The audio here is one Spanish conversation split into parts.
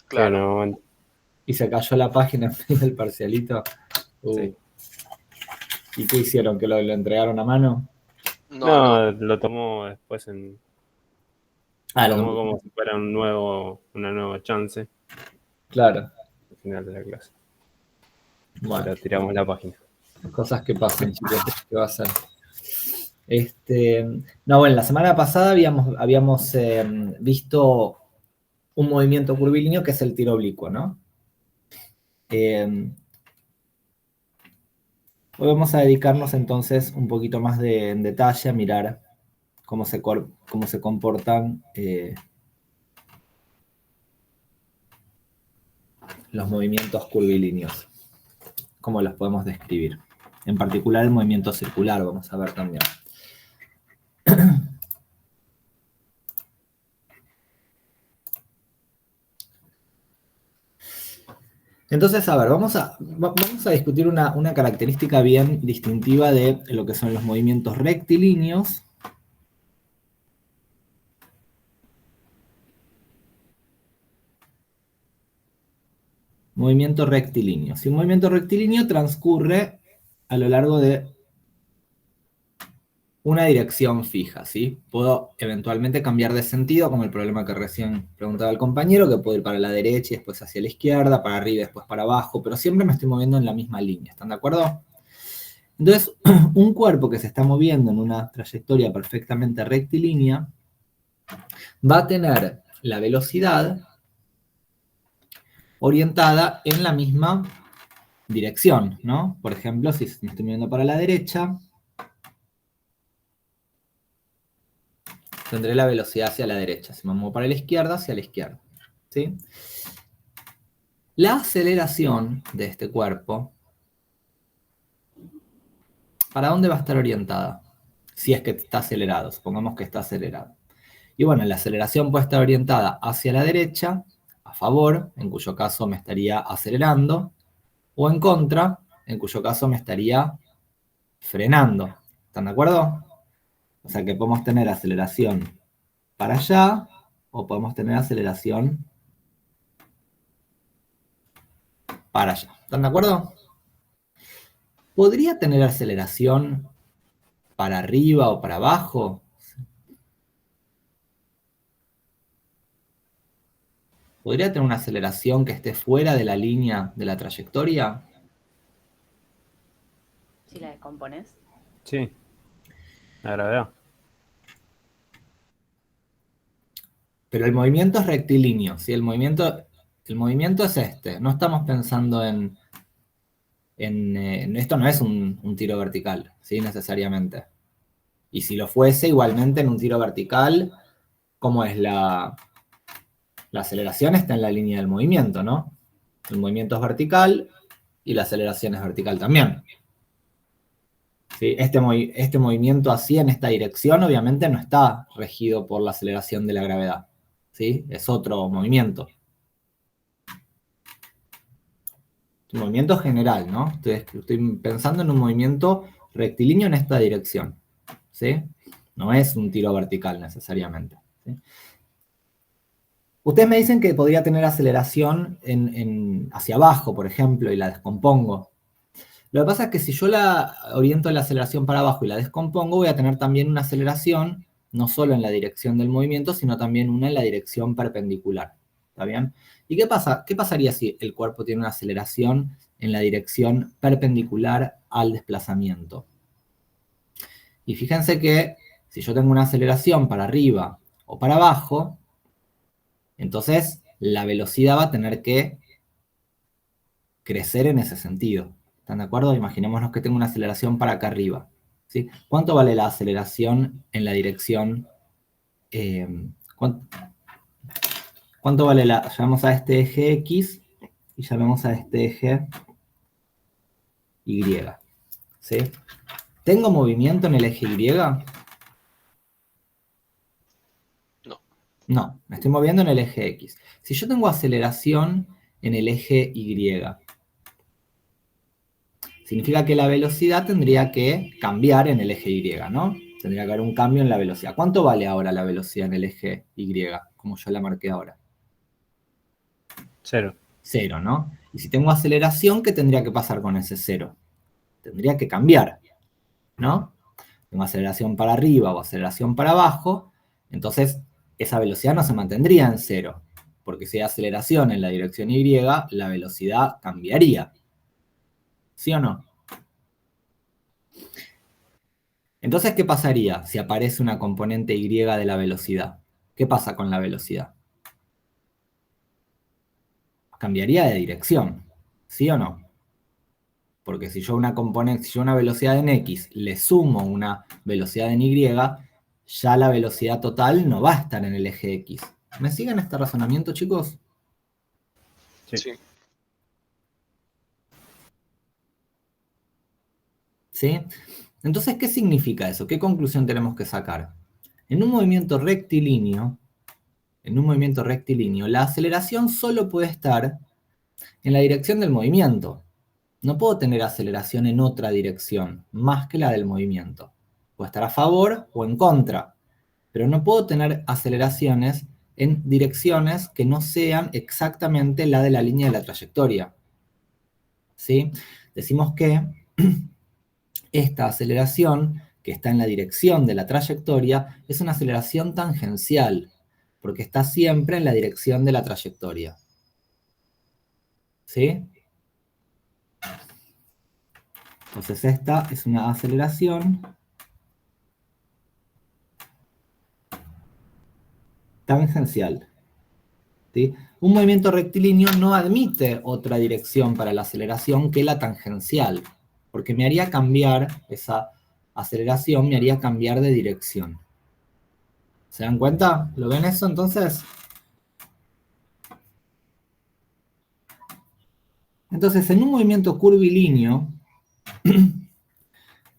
Sí, Claro. no, Y se cayó la página en medio del parcialito. sí. ¿Y qué hicieron? ¿Que lo entregaron a mano? No, no. No, lo tomó después lo tomó como si fuera una nueva chance Claro. al final de la clase. Bueno, Pero tiramos la página. cosas que pasan, chicos. ¿Qué va a ser? No, bueno, la semana pasada habíamos visto un movimiento curvilíneo que es el tiro oblicuo, ¿no? Hoy vamos a dedicarnos entonces un poquito más en detalle a mirar cómo se comportan los movimientos curvilíneos, cómo los podemos describir. En particular el movimiento circular, vamos a ver también. Entonces, a ver, vamos a discutir una característica bien distintiva de lo que son los movimientos rectilíneos. Movimiento rectilíneo. Si un movimiento rectilíneo transcurre a lo largo de una dirección fija, ¿sí? Puedo eventualmente cambiar de sentido, como el problema que recién preguntaba el compañero, que puedo ir para la derecha y después hacia la izquierda, para arriba y después para abajo, pero siempre me estoy moviendo en la misma línea, ¿están de acuerdo? Entonces, un cuerpo que se está moviendo en una trayectoria perfectamente rectilínea va a tener la velocidad orientada en la misma dirección, ¿no? Por ejemplo, si me estoy moviendo para la derecha, tendré la velocidad hacia la derecha. Si me muevo para la izquierda, hacia la izquierda, ¿sí? La aceleración de este cuerpo, ¿para dónde va a estar orientada? Si es que está acelerado, supongamos que está acelerado. Y bueno, la aceleración puede estar orientada hacia la derecha, a favor, en cuyo caso me estaría acelerando, o en contra, en cuyo caso me estaría frenando. ¿Están de acuerdo? O sea que podemos tener aceleración para allá, o podemos tener aceleración para allá. ¿Están de acuerdo? ¿Podría tener aceleración para arriba o para abajo? ¿Podría tener una aceleración que esté fuera de la línea de la trayectoria? Si la descompones. Sí, la gravedad. Pero el movimiento es rectilíneo, ¿sí? El movimiento es este. No estamos pensando esto no es un tiro vertical, ¿sí? Necesariamente. Y si lo fuese, igualmente en un tiro vertical, ¿cómo es la aceleración? Está en la línea del movimiento, ¿no? El movimiento es vertical y la aceleración es vertical también. ¿Sí? Este movimiento así en esta dirección obviamente no está regido por la aceleración de la gravedad, ¿sí? Es otro movimiento. Un movimiento general, ¿no? Estoy pensando en un movimiento rectilíneo en esta dirección, ¿sí? No es un tiro vertical necesariamente, ¿sí? Ustedes me dicen que podría tener aceleración hacia abajo, por ejemplo, y la descompongo. Lo que pasa es que si yo la oriento la aceleración para abajo y la descompongo, voy a tener también una aceleración, no solo en la dirección del movimiento, sino también una en la dirección perpendicular. ¿Está bien? ¿Y qué pasa? ¿Qué pasaría si el cuerpo tiene una aceleración en la dirección perpendicular al desplazamiento? Y fíjense que si yo tengo una aceleración para arriba o para abajo, entonces la velocidad va a tener que crecer en ese sentido. ¿Están de acuerdo? Imaginémonos que tengo una aceleración para acá arriba, ¿sí? ¿Cuánto vale la aceleración en la dirección? ¿Cuánto vale llamamos a este eje X y llamemos a este eje Y? ¿Sí? ¿Tengo movimiento en el eje Y? No. No, me estoy moviendo en el eje X. Si yo tengo aceleración en el eje Y, significa que la velocidad tendría que cambiar en el eje Y, ¿no? Tendría que haber un cambio en la velocidad. ¿Cuánto vale ahora la velocidad en el eje Y, como yo la marqué ahora? Cero. Cero, ¿no? Y si tengo aceleración, ¿qué tendría que pasar con ese cero? Tendría que cambiar, ¿no? Tengo aceleración para arriba o aceleración para abajo, entonces esa velocidad no se mantendría en cero, porque si hay aceleración en la dirección Y, la velocidad cambiaría. ¿Sí o no? Entonces, ¿qué pasaría si aparece una componente Y de la velocidad? ¿Qué pasa con la velocidad? Cambiaría de dirección, ¿sí o no? Porque si yo una velocidad en X le sumo una velocidad en Y, ya la velocidad total no va a estar en el eje X. ¿Me siguen este razonamiento, chicos? Sí. ¿Sí? Entonces, ¿qué significa eso? ¿Qué conclusión tenemos que sacar? En un movimiento rectilíneo, la aceleración solo puede estar en la dirección del movimiento. No puedo tener aceleración en otra dirección, más que la del movimiento. Puede estar a favor o en contra, pero no puedo tener aceleraciones en direcciones que no sean exactamente la de la línea de la trayectoria. ¿Sí? Decimos que esta aceleración, que está en la dirección de la trayectoria, es una aceleración tangencial, porque está siempre en la dirección de la trayectoria. ¿Sí? Entonces esta es una aceleración tangencial. ¿Sí? Un movimiento rectilíneo no admite otra dirección para la aceleración que la tangencial, porque me haría cambiar, esa aceleración me haría cambiar de dirección. ¿Se dan cuenta? ¿Lo ven eso entonces? Entonces, en un movimiento curvilíneo,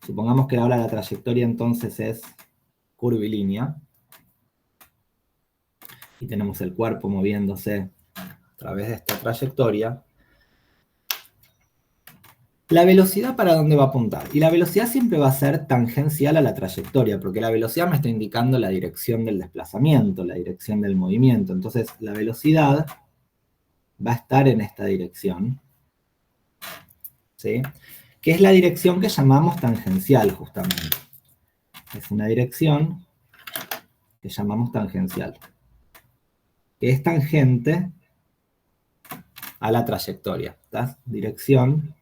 supongamos que ahora la trayectoria entonces es curvilínea, y tenemos el cuerpo moviéndose a través de esta trayectoria, la velocidad para dónde va a apuntar. Y la velocidad siempre va a ser tangencial a la trayectoria, porque la velocidad me está indicando la dirección del desplazamiento, la dirección del movimiento. Entonces, la velocidad va a estar en esta dirección, ¿sí? Que es la dirección que llamamos tangencial, justamente. Es una dirección que llamamos tangencial, que es tangente a la trayectoria. ¿Está? Dirección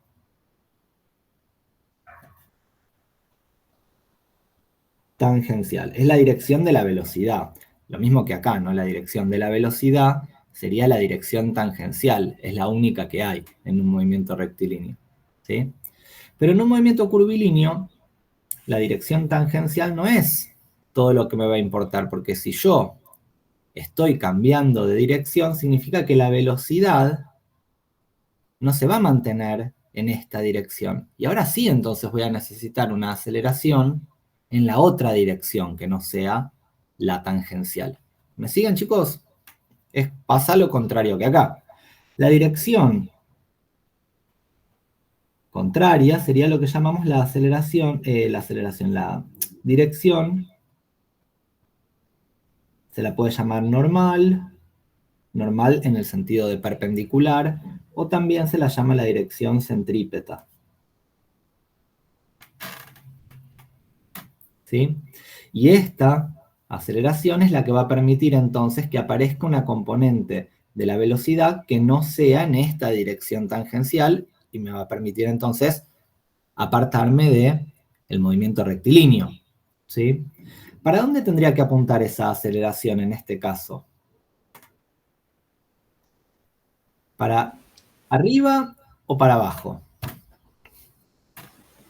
tangencial. Es la dirección de la velocidad. Lo mismo que acá, ¿no? La dirección de la velocidad sería la dirección tangencial. Es la única que hay en un movimiento rectilíneo, ¿sí? Pero en un movimiento curvilíneo, la dirección tangencial no es todo lo que me va a importar, porque si yo estoy cambiando de dirección, significa que la velocidad no se va a mantener en esta dirección. Y ahora sí, entonces voy a necesitar una aceleración en la otra dirección, que no sea la tangencial. ¿Me siguen, chicos? Pasa lo contrario que acá. La dirección contraria sería lo que llamamos la dirección se la puede llamar normal en el sentido de perpendicular, o también se la llama la dirección centrípeta. ¿Sí? Y esta aceleración es la que va a permitir entonces que aparezca una componente de la velocidad que no sea en esta dirección tangencial y me va a permitir entonces apartarme del movimiento rectilíneo. ¿Sí? ¿Para dónde tendría que apuntar esa aceleración en este caso? ¿Para arriba o para abajo?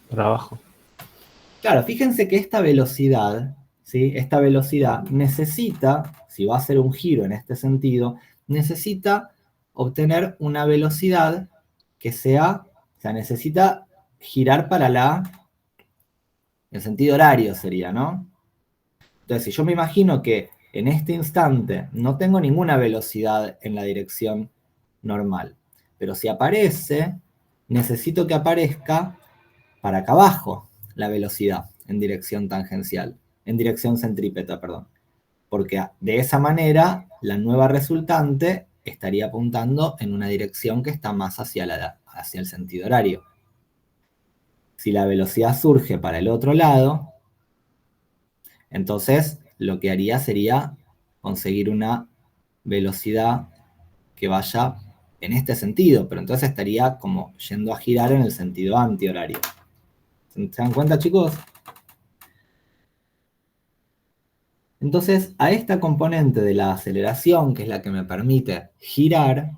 Para abajo. Claro, fíjense que esta velocidad, ¿sí? Esta velocidad necesita, si va a hacer un giro en este sentido, necesita obtener una velocidad que sea, o sea, necesita girar para el sentido horario sería, ¿no? Entonces, si yo me imagino que en este instante no tengo ninguna velocidad en la dirección normal, pero si aparece, necesito que aparezca para acá abajo la velocidad en dirección tangencial, en dirección centrípeta, perdón. Porque de esa manera la nueva resultante estaría apuntando en una dirección que está más hacia el sentido horario. Si la velocidad surge para el otro lado, entonces lo que haría sería conseguir una velocidad que vaya en este sentido, pero entonces estaría como yendo a girar en el sentido antihorario. ¿Se dan cuenta, chicos? Entonces, a esta componente de la aceleración, que es la que me permite girar,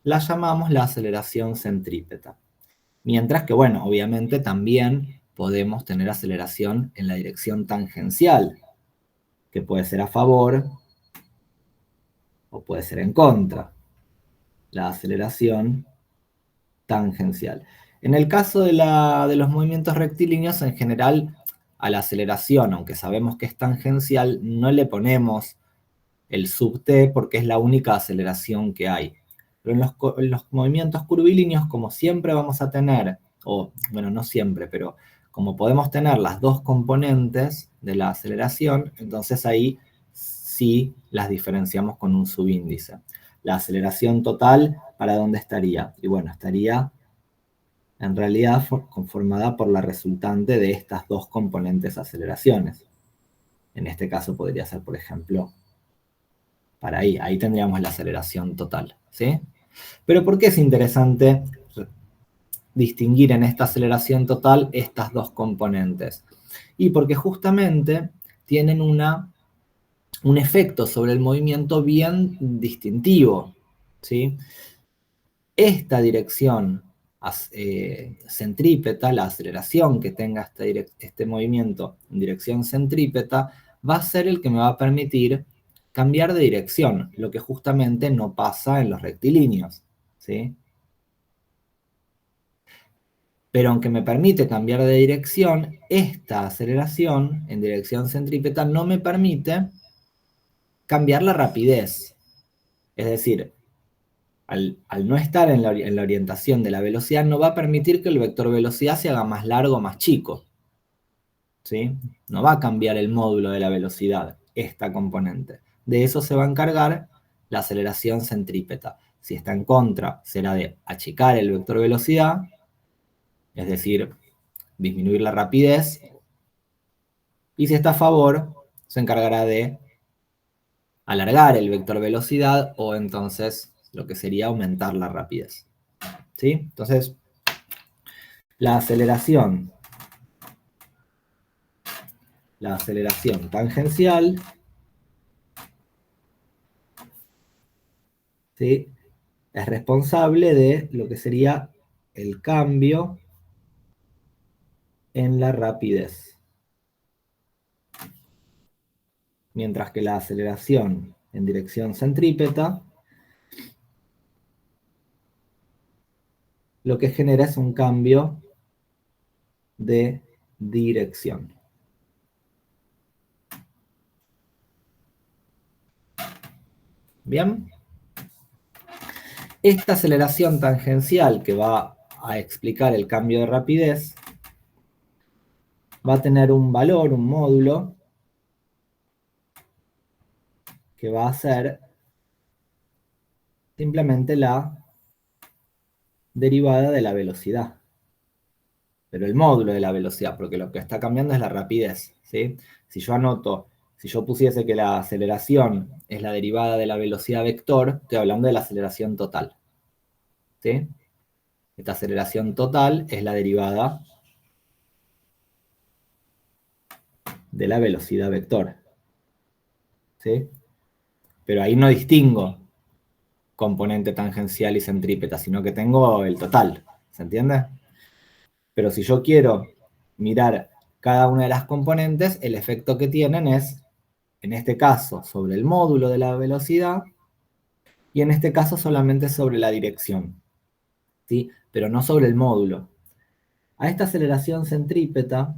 la llamamos la aceleración centrípeta. Mientras que, bueno, obviamente también podemos tener aceleración en la dirección tangencial, que puede ser a favor o puede ser en contra. La aceleración tangencial. En el caso de los movimientos rectilíneos, en general, a la aceleración, aunque sabemos que es tangencial, no le ponemos el sub t porque es la única aceleración que hay. Pero en los movimientos curvilíneos, como siempre vamos a tener, o bueno, no siempre, pero como podemos tener las dos componentes de la aceleración, entonces ahí sí las diferenciamos con un subíndice. La aceleración total, ¿para dónde estaría? Y bueno, estaría en realidad conformada por la resultante de estas dos componentes aceleraciones. En este caso podría ser, por ejemplo, para ahí tendríamos la aceleración total, ¿sí? Pero ¿por qué es interesante distinguir en esta aceleración total estas dos componentes? Y porque justamente tienen un efecto sobre el movimiento bien distintivo, ¿sí? Esta dirección centrípeta, la aceleración que tenga este movimiento en dirección centrípeta, va a ser el que me va a permitir cambiar de dirección, lo que justamente no pasa en los rectilíneos, ¿sí? Pero aunque me permite cambiar de dirección, esta aceleración en dirección centrípeta no me permite cambiar la rapidez. Es decir, al no estar en la orientación de la velocidad, no va a permitir que el vector velocidad se haga más largo o más chico, ¿sí? No va a cambiar el módulo de la velocidad, esta componente. De eso se va a encargar la aceleración centrípeta. Si está en contra, será de achicar el vector velocidad, es decir, disminuir la rapidez. Y si está a favor, se encargará de alargar el vector velocidad o entonces lo que sería aumentar la rapidez. ¿Sí? Entonces, la aceleración tangencial, ¿sí?, es responsable de lo que sería el cambio en la rapidez. Mientras que la aceleración en dirección centrípeta lo que genera es un cambio de dirección. ¿Bien? Esta aceleración tangencial que va a explicar el cambio de rapidez va a tener un valor, un módulo, que va a ser simplemente la derivada de la velocidad. Pero el módulo de la velocidad, porque lo que está cambiando es la rapidez, ¿sí? Si yo pusiese que la aceleración es la derivada de la velocidad vector, estoy hablando de la aceleración total, ¿sí? Esta aceleración total es la derivada de la velocidad vector, ¿sí? Pero ahí no distingo componente tangencial y centrípeta, sino que tengo el total, ¿se entiende? Pero si yo quiero mirar cada una de las componentes, el efecto que tienen es, en este caso, sobre el módulo de la velocidad, y en este caso solamente sobre la dirección, ¿sí? Pero no sobre el módulo. A esta aceleración centrípeta,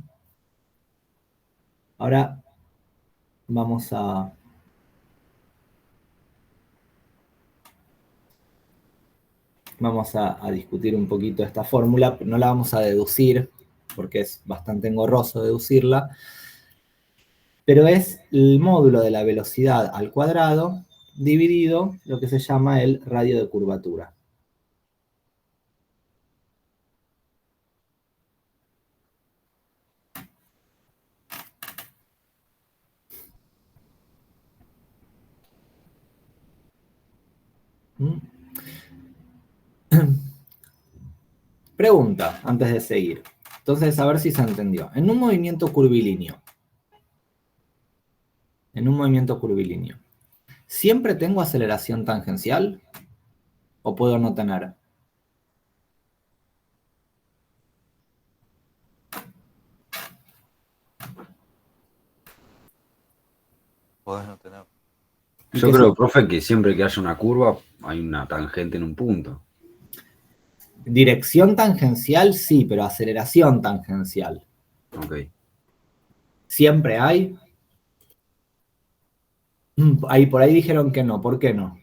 ahora vamos a discutir un poquito esta fórmula, no la vamos a deducir, porque es bastante engorroso deducirla, pero es el módulo de la velocidad al cuadrado dividido lo que se llama el radio de curvatura. Pregunta, antes de seguir. Entonces, a ver si se entendió. En un movimiento curvilíneo, ¿siempre tengo aceleración tangencial? ¿O puedo no tener? Podés no tener. Yo creo, profe, que siempre que haya una curva hay una tangente en un punto. Dirección tangencial, sí, pero aceleración tangencial. Ok. ¿Siempre hay? Por ahí dijeron que no. ¿Por qué no?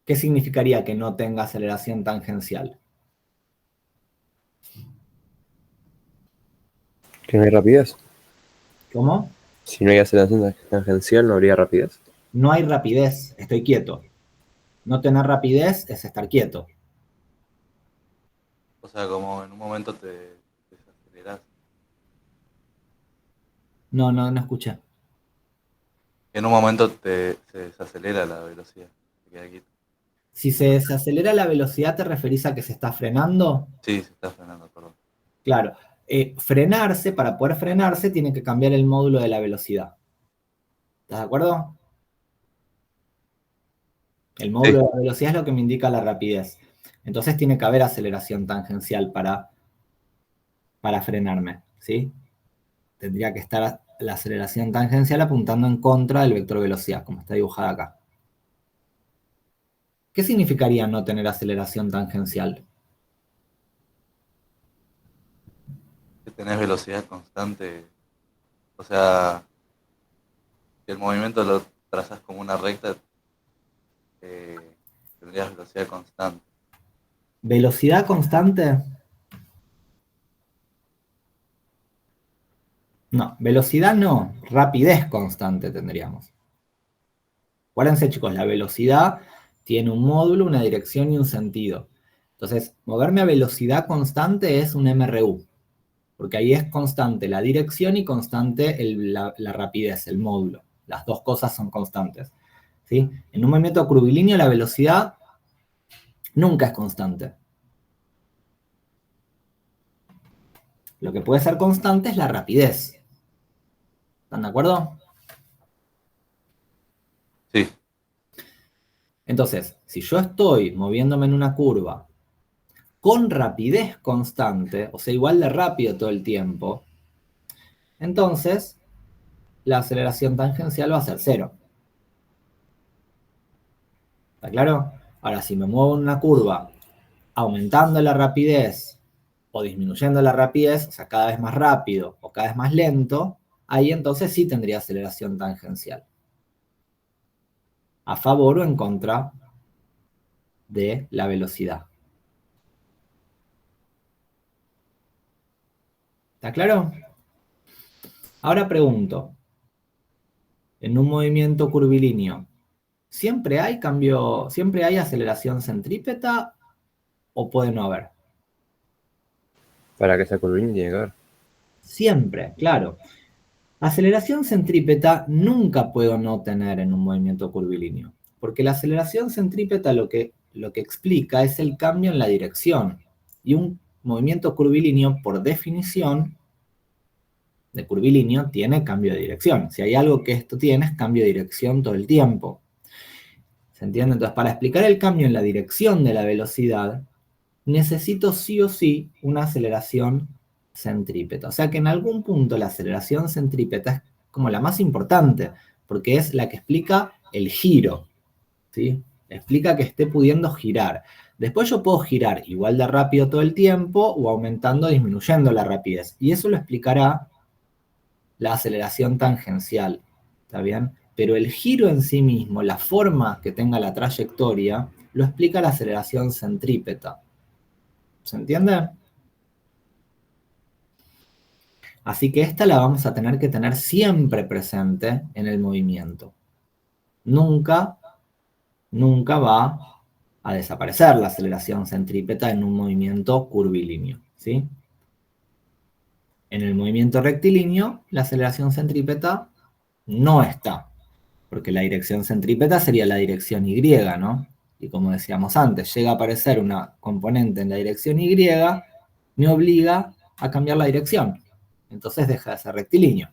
¿Qué significaría que no tenga aceleración tangencial? Que no hay rapidez. ¿Cómo? Si no hay aceleración tangencial, no habría rapidez. No hay rapidez, estoy quieto. No tener rapidez es estar quieto. O sea, como en un momento te desaceleras. No escuché. En un momento se desacelera la velocidad. Se queda quieto. Si se desacelera la velocidad, ¿te referís a que se está frenando? Sí, se está frenando, perdón. Claro. Frenarse, para poder frenarse, tiene que cambiar el módulo de la velocidad. ¿Estás de acuerdo? El módulo de la velocidad es lo que me indica la rapidez. Entonces tiene que haber aceleración tangencial para frenarme, ¿sí? Tendría que estar la aceleración tangencial apuntando en contra del vector velocidad, como está dibujada acá. ¿Qué significaría no tener aceleración tangencial? Que tenés velocidad constante. O sea, si el movimiento lo trazas como una recta, tendrías velocidad constante. ¿Velocidad constante? No, velocidad no, rapidez constante tendríamos. Acuérdense, chicos, la velocidad tiene un módulo, una dirección y un sentido. Entonces, moverme a velocidad constante es un MRU, porque ahí es constante la dirección y constante la rapidez, el módulo. Las dos cosas son constantes, ¿sí? En un movimiento curvilíneo la velocidad nunca es constante. Lo que puede ser constante es la rapidez. ¿Están de acuerdo? Sí. Entonces, si yo estoy moviéndome en una curva con rapidez constante, o sea, igual de rápido todo el tiempo, entonces la aceleración tangencial va a ser 0. ¿Está claro? Ahora, si me muevo en una curva aumentando la rapidez o disminuyendo la rapidez, o sea, cada vez más rápido o cada vez más lento, ahí entonces sí tendría aceleración tangencial. A favor o en contra de la velocidad. ¿Está claro? Ahora pregunto, en un movimiento curvilíneo, ¿siempre hay cambio, siempre hay aceleración centrípeta o puede no haber? Para que sea curvilíneo tiene que haber. Siempre, claro. Aceleración centrípeta nunca puedo no tener en un movimiento curvilíneo, porque la aceleración centrípeta lo que explica es el cambio en la dirección. Y un movimiento curvilíneo, por definición, de curvilíneo, tiene cambio de dirección. Si hay algo que esto tiene, es cambio de dirección todo el tiempo. ¿Se entiende? Entonces, para explicar el cambio en la dirección de la velocidad, necesito sí o sí una aceleración centrípeta. O sea que en algún punto la aceleración centrípeta es como la más importante, porque es la que explica el giro, ¿sí? Explica que esté pudiendo girar. Después yo puedo girar igual de rápido todo el tiempo o aumentando o disminuyendo la rapidez. Y eso lo explicará la aceleración tangencial, ¿está bien? Pero el giro en sí mismo, la forma que tenga la trayectoria, lo explica la aceleración centrípeta. ¿Se entiende? Así que esta la vamos a tener que tener siempre presente en el movimiento. Nunca va a desaparecer la aceleración centrípeta en un movimiento curvilíneo, ¿sí? En el movimiento rectilíneo, la aceleración centrípeta no está, porque la dirección centrípeta sería la dirección Y, ¿no? Y como decíamos antes, llega a aparecer una componente en la dirección Y, me obliga a cambiar la dirección. Entonces deja de ser rectilíneo.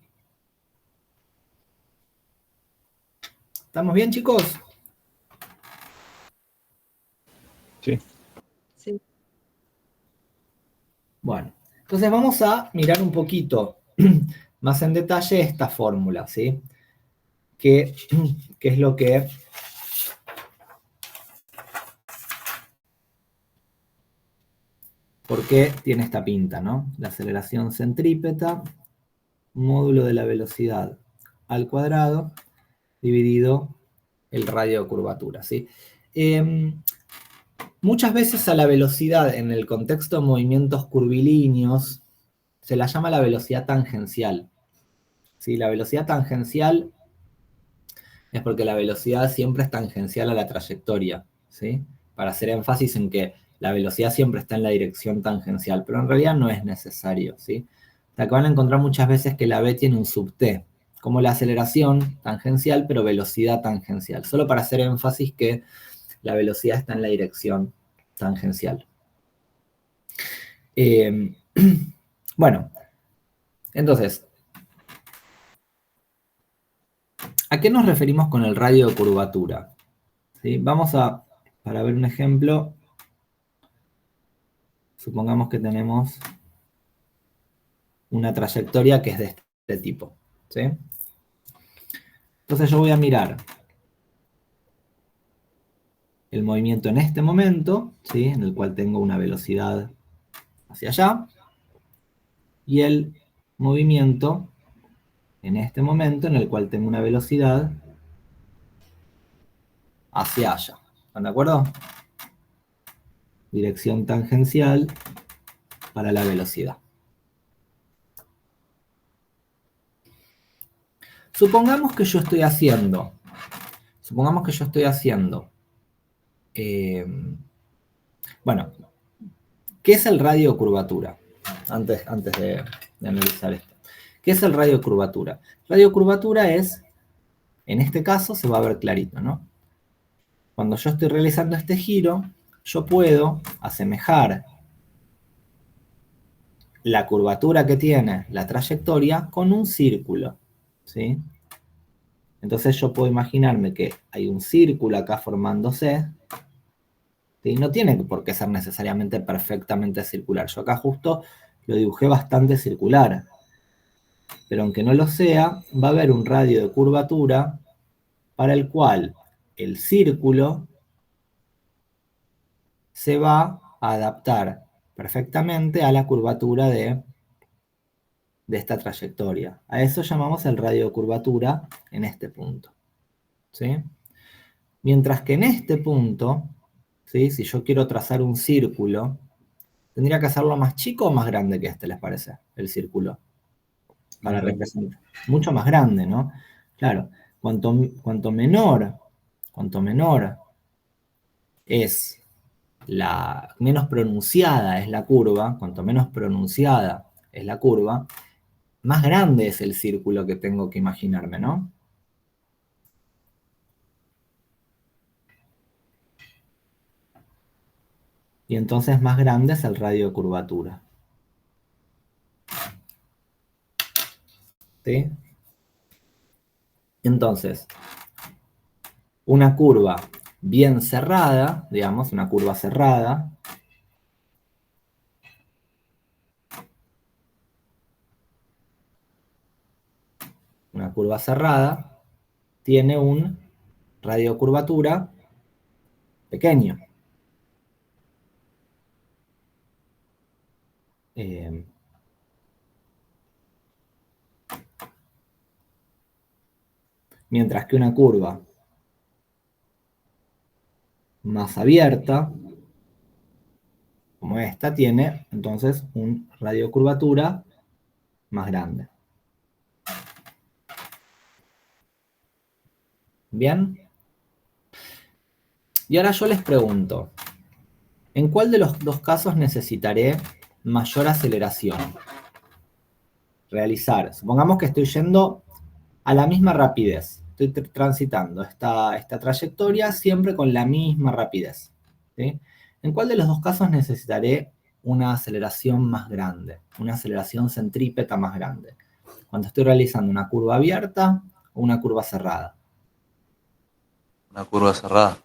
¿Estamos bien, chicos? Sí. Sí. Bueno, entonces vamos a mirar un poquito más en detalle esta fórmula, ¿sí? ¿Qué es lo que... ¿Por qué tiene esta pinta, no? La aceleración centrípeta, módulo de la velocidad al cuadrado, dividido el radio de curvatura, ¿sí? Muchas veces a la velocidad en el contexto de movimientos curvilíneos se la llama la velocidad tangencial. ¿Sí? La velocidad tangencial es porque la velocidad siempre es tangencial a la trayectoria, ¿sí? Para hacer énfasis en que la velocidad siempre está en la dirección tangencial, pero en realidad no es necesario, ¿sí? Acá van a encontrar muchas veces que la V tiene un sub-T, como la aceleración tangencial, pero velocidad tangencial, solo para hacer énfasis que la velocidad está en la dirección tangencial. Bueno, entonces, ¿a qué nos referimos con el radio de curvatura? ¿Sí? Vamos a, para ver un ejemplo, supongamos que tenemos una trayectoria que es de este tipo, ¿sí? Entonces yo voy a mirar el movimiento en este momento, ¿sí? En el cual tengo una velocidad hacia allá, y el movimiento en este momento en el cual tengo una velocidad hacia allá. ¿Están de acuerdo? Dirección tangencial para la velocidad. Supongamos que yo estoy haciendo, bueno, ¿qué es el radio de curvatura? Antes de analizar esto. ¿Qué es el radio de curvatura? Radio de curvatura es, en este caso se va a ver clarito, ¿no? Cuando yo estoy realizando este giro, yo puedo asemejar la curvatura que tiene la trayectoria con un círculo, ¿sí? Entonces yo puedo imaginarme que hay un círculo acá formándose, ¿sí? No tiene por qué ser necesariamente perfectamente circular. Yo acá justo lo dibujé bastante circular, pero aunque no lo sea, va a haber un radio de curvatura para el cual el círculo se va a adaptar perfectamente a la curvatura de esta trayectoria. A eso llamamos el radio de curvatura en este punto, ¿sí? Mientras que en este punto, ¿sí? Si yo quiero trazar un círculo, tendría que hacerlo más chico o más grande que este, ¿les parece? El círculo. Para representar. Mucho más grande, ¿no? Claro, cuanto menor es menos pronunciada es la curva, cuanto menos pronunciada es la curva, más grande es el círculo que tengo que imaginarme, ¿no? Y entonces más grande es el radio de curvatura. ¿Sí? Entonces, una curva bien cerrada, digamos, una curva cerrada, tiene un radio de curvatura pequeño. Mientras que una curva más abierta, como esta, tiene entonces un radio de curvatura más grande. ¿Bien? Y ahora yo les pregunto, ¿en cuál de los dos casos necesitaré mayor aceleración? Realizar. Supongamos que estoy yendo a la misma rapidez. Estoy transitando esta trayectoria siempre con la misma rapidez. ¿Sí? ¿En cuál de los dos casos necesitaré una aceleración más grande? Una aceleración centrípeta más grande. Cuando estoy realizando una curva abierta o una curva cerrada. Una curva cerrada.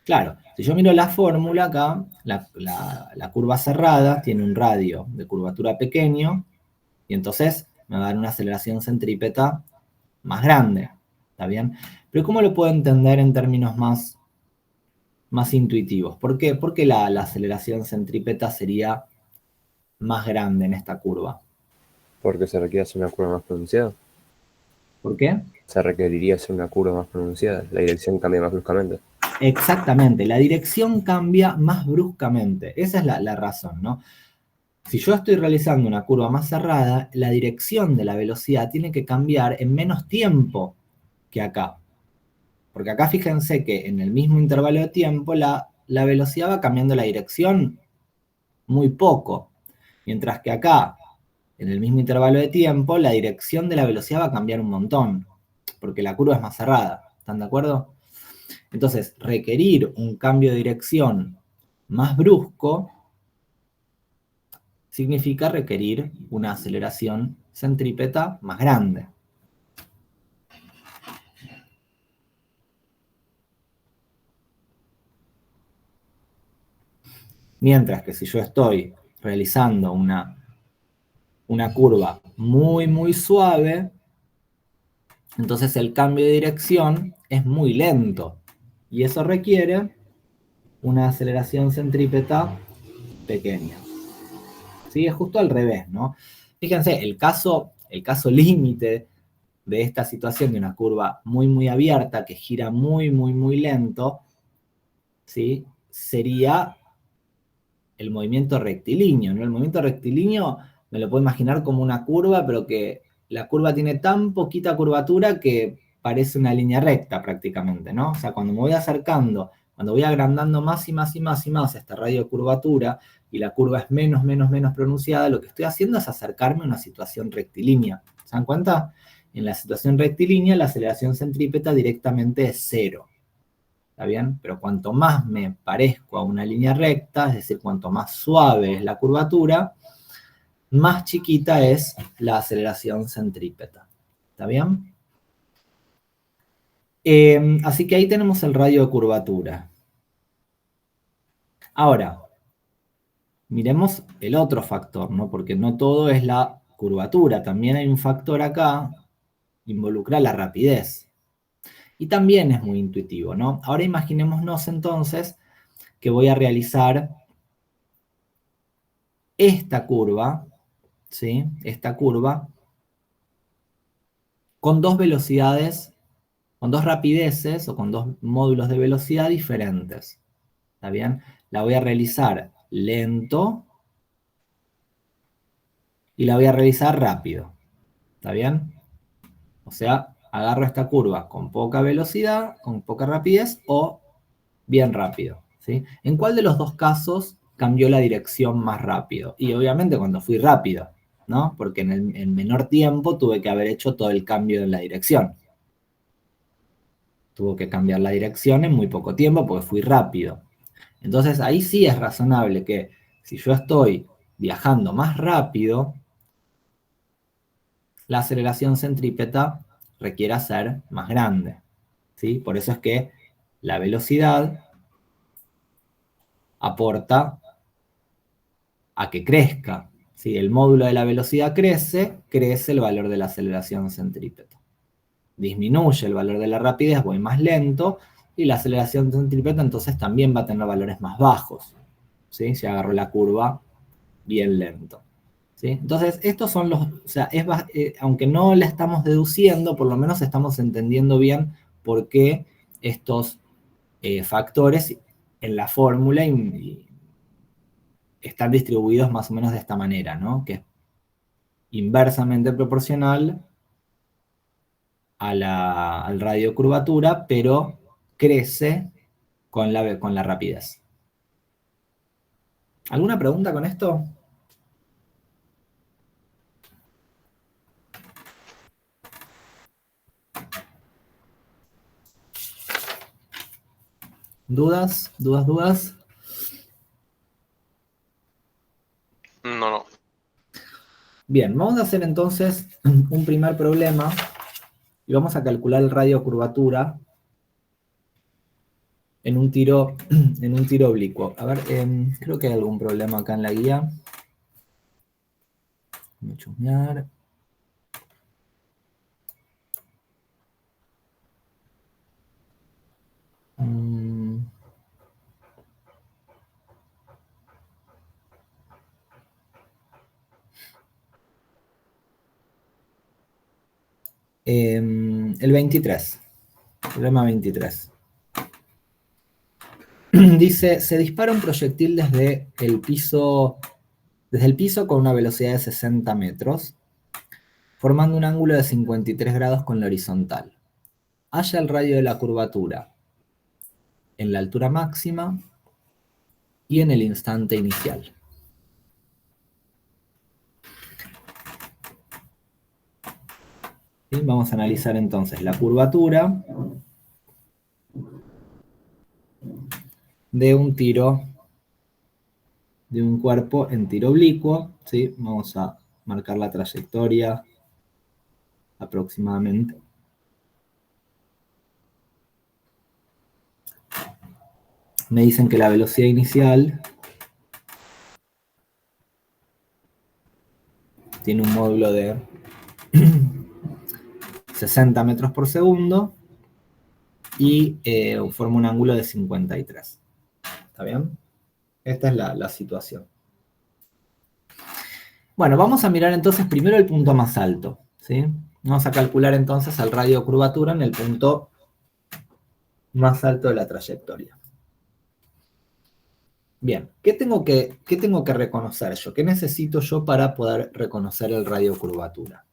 Claro, si yo miro la fórmula acá, la curva cerrada tiene un radio de curvatura pequeño y entonces me va a dar una aceleración centrípeta más grande, ¿está bien? Pero ¿cómo lo puedo entender en términos más intuitivos? ¿Por qué? Porque la aceleración centrípeta sería más grande en esta curva. Porque se requiere hacer una curva más pronunciada. ¿Por qué? Se requeriría hacer una curva más pronunciada. La dirección cambia más bruscamente. Exactamente, la dirección cambia más bruscamente. Esa es la razón, ¿no? Si yo estoy realizando una curva más cerrada, la dirección de la velocidad tiene que cambiar en menos tiempo que acá. Porque acá fíjense que en el mismo intervalo de tiempo la velocidad va cambiando la dirección muy poco. Mientras que acá, en el mismo intervalo de tiempo, la dirección de la velocidad va a cambiar un montón. Porque la curva es más cerrada. ¿Están de acuerdo? Entonces, requerir un cambio de dirección más brusco significa requerir una aceleración centrípeta más grande. Mientras que si yo estoy realizando una curva muy suave, entonces el cambio de dirección es muy lento. Y eso requiere una aceleración centrípeta pequeña. ¿Sí? Es justo al revés, ¿no? Fíjense, el caso límite de esta situación de una curva muy abierta que gira muy lento, ¿sí? Sería el movimiento rectilíneo, ¿no? El movimiento rectilíneo me lo puedo imaginar como una curva, pero que la curva tiene tan poquita curvatura que parece una línea recta prácticamente, ¿no? O sea, cuando me voy acercando, cuando voy agrandando más y más este radio de curvatura y la curva es menos pronunciada, lo que estoy haciendo es acercarme a una situación rectilínea. ¿Se dan cuenta? En la situación rectilínea la aceleración centrípeta directamente es cero. ¿Está bien? Pero cuanto más me parezco a una línea recta, es decir, cuanto más suave es la curvatura, más chiquita es la aceleración centrípeta. ¿Está bien? Así que ahí tenemos el radio de curvatura. Ahora, miremos el otro factor, ¿no? Porque no todo es la curvatura, también hay un factor acá, involucra la rapidez. Y también es muy intuitivo, ¿no? Ahora imaginémonos entonces que voy a realizar esta curva, ¿sí? Esta curva con dos velocidades, con dos rapideces o con dos módulos de velocidad diferentes. ¿Está bien? La voy a realizar lento y la voy a realizar rápido. ¿Está bien? O sea, agarro esta curva con poca velocidad, con poca rapidez o bien rápido. ¿Sí? ¿En cuál de los dos casos cambió la dirección más rápido? Y obviamente cuando fui rápido, ¿no? Porque en menor tiempo tuve que haber hecho todo el cambio en la dirección. Tuvo que cambiar la dirección en muy poco tiempo porque fui rápido. Entonces ahí sí es razonable que si yo estoy viajando más rápido, la aceleración centrípeta requiera ser más grande. ¿Sí? Por eso es que la velocidad aporta a que crezca. Si el módulo de la velocidad crece el valor de la aceleración centrípeta. Disminuye el valor de la rapidez, voy más lento, y la aceleración centrípeta entonces también va a tener valores más bajos. ¿Sí? Si agarro la curva bien lento. ¿Sí? Entonces, estos son los, o sea, aunque no la estamos deduciendo, por lo menos estamos entendiendo bien por qué estos factores en la fórmula están distribuidos más o menos de esta manera, ¿no? Que es inversamente proporcional al radio de curvatura, pero crece con la rapidez. ¿Alguna pregunta con esto? ¿Dudas? ¿Dudas? ¿Dudas? No. Bien, vamos a hacer entonces un primer problema y vamos a calcular el radio de curvatura en un tiro oblicuo. A ver, creo que hay algún problema acá en la guía. Voy a chusmear. El 23. Problema 23. Dice, se dispara un proyectil desde el piso con una velocidad de 60 metros, formando un ángulo de 53 grados con la horizontal. Halla el radio de la curvatura en la altura máxima y en el instante inicial. ¿Sí? Vamos a analizar entonces la curvatura de un tiro, de un cuerpo en tiro oblicuo. ¿Sí? Vamos a marcar la trayectoria aproximadamente. Me dicen que la velocidad inicial tiene un módulo de 60 metros por segundo y forma un ángulo de 53. ¿Está bien? Esta es la situación. Bueno, vamos a mirar entonces primero el punto más alto, ¿sí? Vamos a calcular entonces el radio de curvatura en el punto más alto de la trayectoria. Bien, ¿qué tengo que reconocer yo? ¿Qué necesito yo para poder reconocer el radio de curvatura?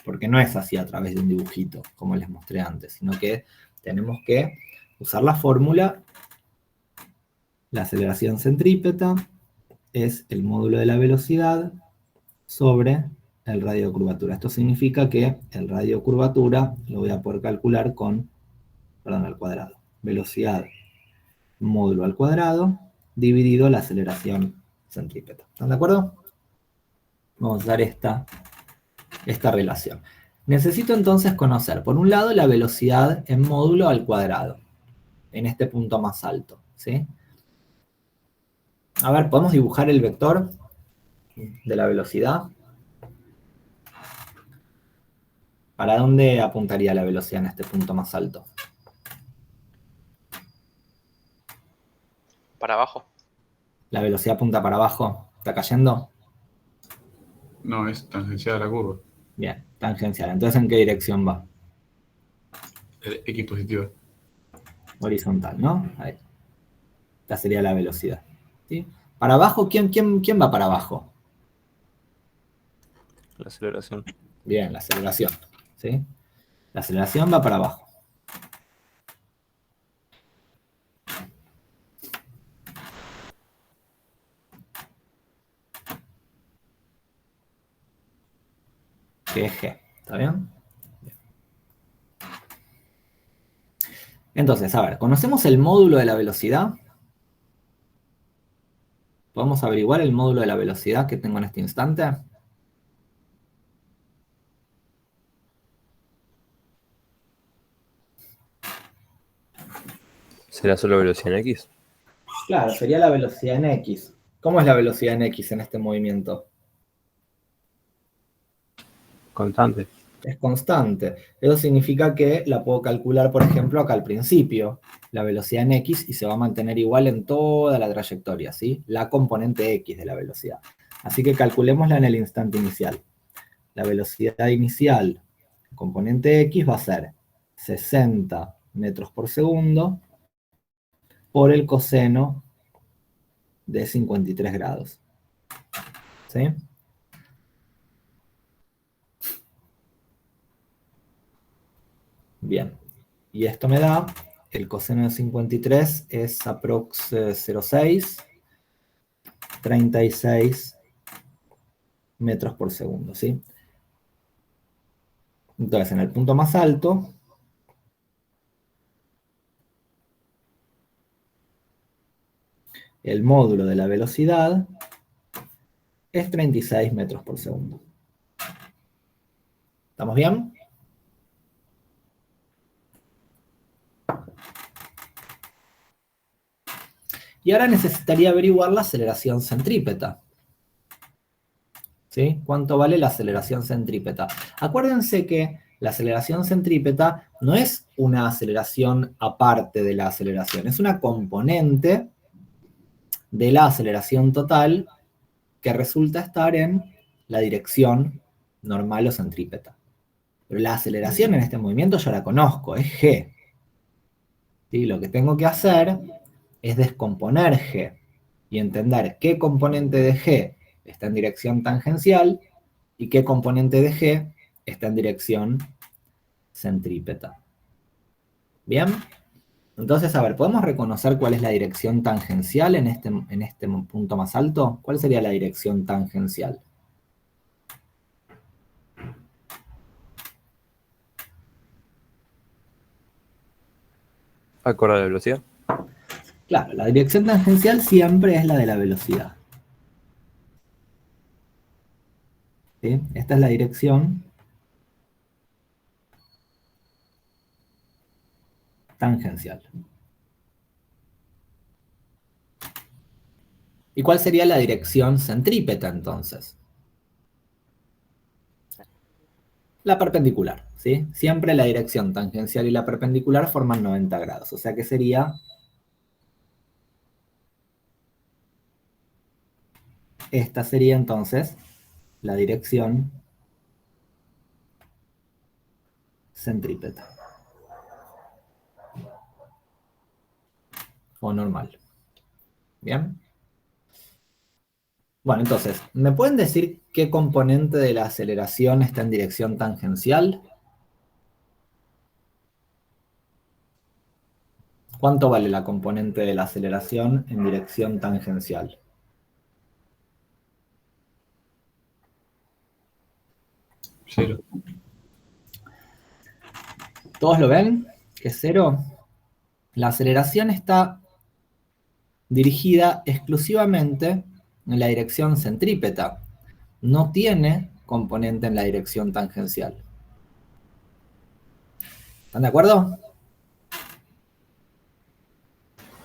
Porque no es así a través de un dibujito, como les mostré antes, sino que tenemos que usar la fórmula. La aceleración centrípeta es el módulo de la velocidad sobre el radio de curvatura. Esto significa que el radio de curvatura lo voy a poder calcular al cuadrado. Velocidad módulo al cuadrado dividido la aceleración centrípeta. ¿Están de acuerdo? Vamos a dar esta relación. Necesito entonces conocer, por un lado, la velocidad en módulo al cuadrado, en este punto más alto, ¿sí? A ver, ¿podemos dibujar el vector de la velocidad? ¿Para dónde apuntaría la velocidad en este punto más alto? Para abajo. ¿La velocidad apunta para abajo? ¿Está cayendo? No, es tangencial a la curva. Bien, tangencial. Entonces, ¿en qué dirección va? X positiva. Horizontal, ¿no? Ahí. Esta sería la velocidad. ¿Sí? ¿Para abajo? ¿Quién va para abajo? La aceleración. Bien, la aceleración. ¿Sí? La aceleración va para abajo. Que es G. ¿Está bien? Entonces, a ver, ¿conocemos el módulo de la velocidad? ¿Podemos averiguar el módulo de la velocidad que tengo en este instante? ¿Será solo velocidad en X? Claro, sería la velocidad en X. ¿Cómo es la velocidad en X en este movimiento? Constante. Es constante. Eso significa que la puedo calcular, por ejemplo, acá al principio, la velocidad en X, y se va a mantener igual en toda la trayectoria, ¿sí? La componente X de la velocidad. Así que calculémosla en el instante inicial. La velocidad inicial, componente X, va a ser 60 metros por segundo por el coseno de 53 grados. ¿Sí? Bien. Y esto me da, el coseno de 53 es aprox 0,6, 36 metros por segundo, ¿sí? Entonces, en el punto más alto, el módulo de la velocidad es 36 metros por segundo. ¿Estamos bien? Y ahora necesitaría averiguar la aceleración centrípeta. ¿Sí? ¿Cuánto vale la aceleración centrípeta? Acuérdense que la aceleración centrípeta no es una aceleración aparte de la aceleración, es una componente de la aceleración total que resulta estar en la dirección normal o centrípeta. Pero la aceleración en este movimiento yo la conozco, es g. ¿Sí? Lo que tengo que hacer es descomponer g y entender qué componente de g está en dirección tangencial y qué componente de g está en dirección centrípeta. ¿Bien? Entonces, a ver, ¿podemos reconocer cuál es la dirección tangencial en este punto más alto? ¿Cuál sería la dirección tangencial? Acorde a la velocidad. Claro, la dirección tangencial siempre es la de la velocidad. ¿Sí? Esta es la dirección tangencial. ¿Y cuál sería la dirección centrípeta entonces? La perpendicular, ¿sí? Siempre la dirección tangencial y la perpendicular forman 90 grados, o sea que sería esta sería entonces la dirección centrípeta. O normal. ¿Bien? Bueno, entonces, ¿me pueden decir qué componente de la aceleración está en dirección tangencial? ¿Cuánto vale la componente de la aceleración en dirección tangencial? Cero. ¿Todos lo ven? ¿Que es cero? La aceleración está dirigida exclusivamente en la dirección centrípeta. No tiene componente en la dirección tangencial. ¿Están de acuerdo?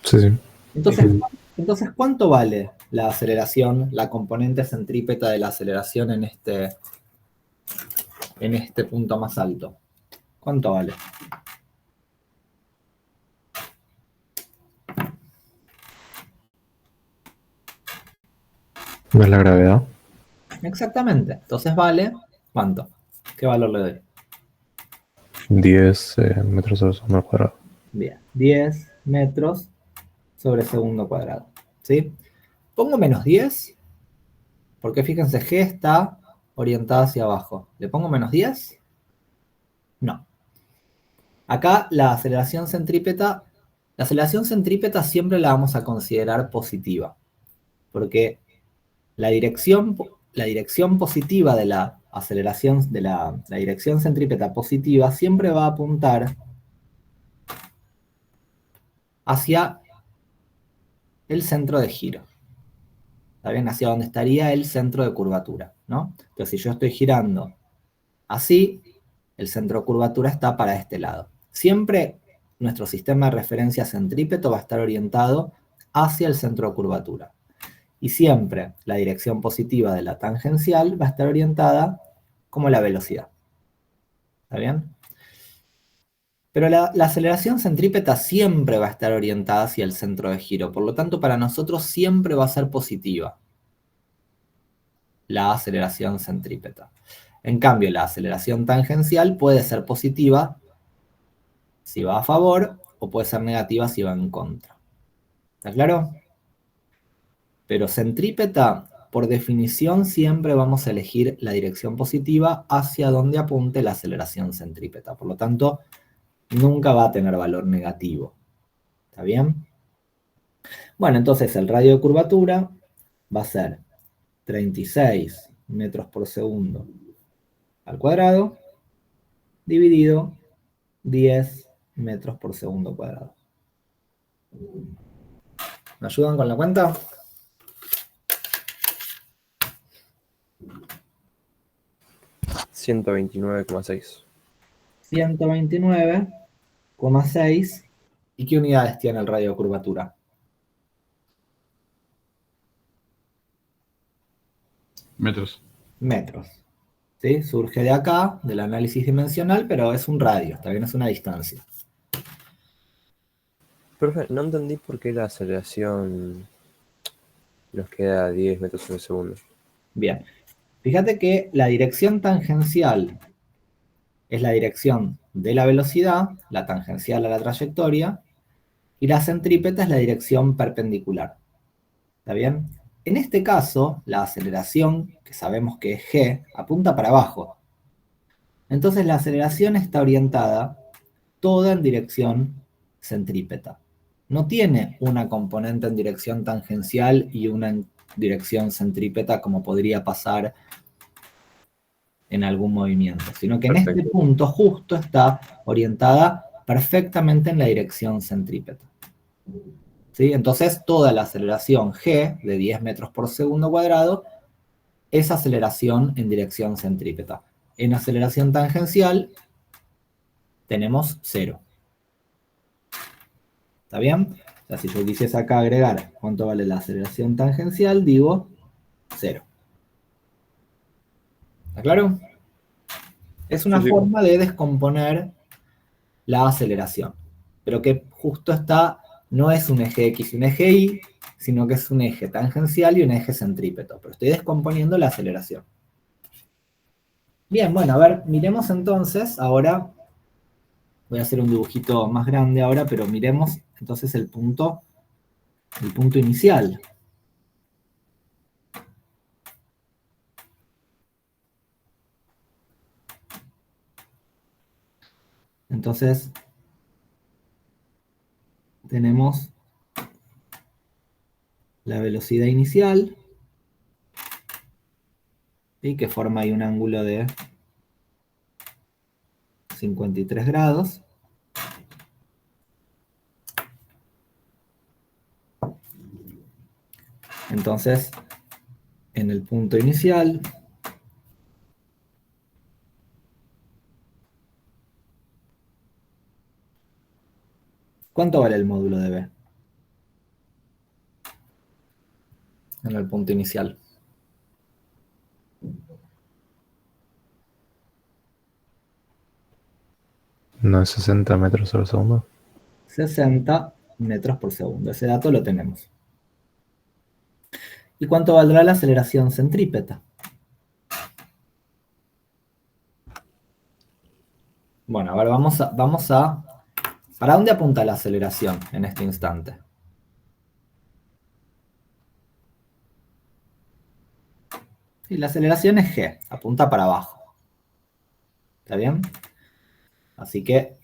Sí, sí. Entonces, ¿cuánto vale la aceleración, la componente centrípeta de la aceleración en este punto más alto? ¿Cuánto vale? ¿No es la gravedad? Exactamente. Entonces vale, ¿cuánto? ¿Qué valor le doy? 10 metros sobre segundo al cuadrado. Bien, 10 metros sobre segundo cuadrado. ¿Sí? Pongo menos 10, porque fíjense, G está orientada hacia abajo. ¿Le pongo menos 10? No. Acá la aceleración centrípeta siempre la vamos a considerar positiva, porque la dirección positiva de la aceleración, de la dirección centrípeta positiva, siempre va a apuntar hacia el centro de giro. ¿Está bien? Hacia donde estaría el centro de curvatura, ¿no? Entonces, si yo estoy girando así, el centro de curvatura está para este lado. Siempre nuestro sistema de referencia centrípeto va a estar orientado hacia el centro de curvatura. Y siempre la dirección positiva de la tangencial va a estar orientada como la velocidad. ¿Está bien? Pero la aceleración centrípeta siempre va a estar orientada hacia el centro de giro. Por lo tanto, para nosotros siempre va a ser positiva la aceleración centrípeta. En cambio, la aceleración tangencial puede ser positiva si va a favor o puede ser negativa si va en contra. ¿Está claro? Pero centrípeta, por definición, siempre vamos a elegir la dirección positiva hacia donde apunte la aceleración centrípeta. Por lo tanto, nunca va a tener valor negativo. ¿Está bien? Bueno, entonces el radio de curvatura va a ser 36 metros por segundo al cuadrado dividido 10 metros por segundo cuadrado. ¿Me ayudan con la cuenta? $129,6. 129,6. ¿Y qué unidades tiene el radio de curvatura? Metros. Metros. ¿Sí? Surge de acá, del análisis dimensional, pero es un radio, también es una distancia. Profe, no entendí por qué la aceleración nos queda a 10 metros por segundo. Bien. Fíjate que la dirección tangencial es la dirección de la velocidad, la tangencial a la trayectoria, y la centrípeta es la dirección perpendicular. ¿Está bien? En este caso, la aceleración, que sabemos que es g, apunta para abajo. Entonces la aceleración está orientada toda en dirección centrípeta. No tiene una componente en dirección tangencial y una en dirección centrípeta como podría pasar en algún movimiento, sino que en este punto justo está orientada perfectamente en la dirección centrípeta. ¿Sí? Entonces toda la aceleración g de 10 metros por segundo cuadrado es aceleración en dirección centrípeta. En aceleración tangencial tenemos 0. ¿Está bien? O sea, si yo quisiese acá agregar cuánto vale la aceleración tangencial, digo 0. ¿Está claro? Es una forma de descomponer la aceleración, pero que justo está, no es un eje X y un eje Y, sino que es un eje tangencial y un eje centrípeto, pero estoy descomponiendo la aceleración. Bien, bueno, a ver, miremos entonces, ahora, voy a hacer un dibujito más grande ahora, pero miremos entonces el punto inicial. Entonces, tenemos la velocidad inicial, ¿sí? Que forma ahí un ángulo de 53 grados. Entonces, en el punto inicial, ¿cuánto vale el módulo de B? En el punto inicial. No es 60 metros por segundo. 60 metros por segundo. Ese dato lo tenemos. ¿Y cuánto valdrá la aceleración centrípeta? Bueno, a ver, vamos a... ¿Para dónde apunta la aceleración en este instante? Sí, la aceleración es g, apunta para abajo. ¿Está bien? Así que,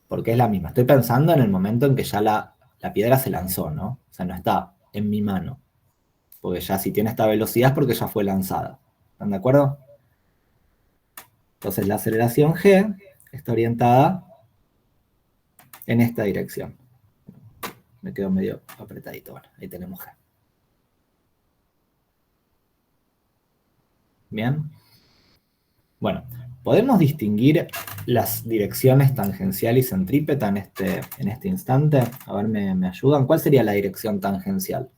porque es la misma. Estoy pensando en el momento en que ya la piedra se lanzó, ¿no? O sea, no está en mi mano. Porque ya si tiene esta velocidad es porque ya fue lanzada. ¿Están de acuerdo? Entonces la aceleración g está orientada en esta dirección. Me quedo medio apretadito. Bueno, ahí tenemos g. Bien. Bueno, ¿podemos distinguir las direcciones tangencial y centrípeta en este instante? A ver, ¿me ayudan? ¿Cuál sería la dirección tangencial?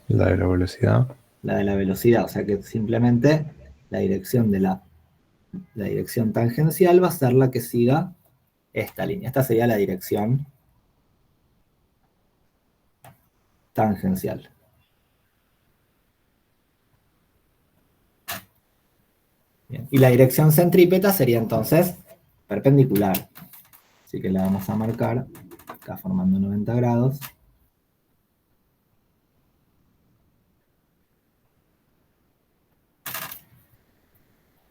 La de la velocidad. La de la velocidad, o sea que simplemente la dirección de la dirección tangencial va a ser la que siga esta línea. Esta sería la dirección tangencial. Bien. Y la dirección centrípeta sería entonces perpendicular. Así que la vamos a marcar acá formando 90 grados.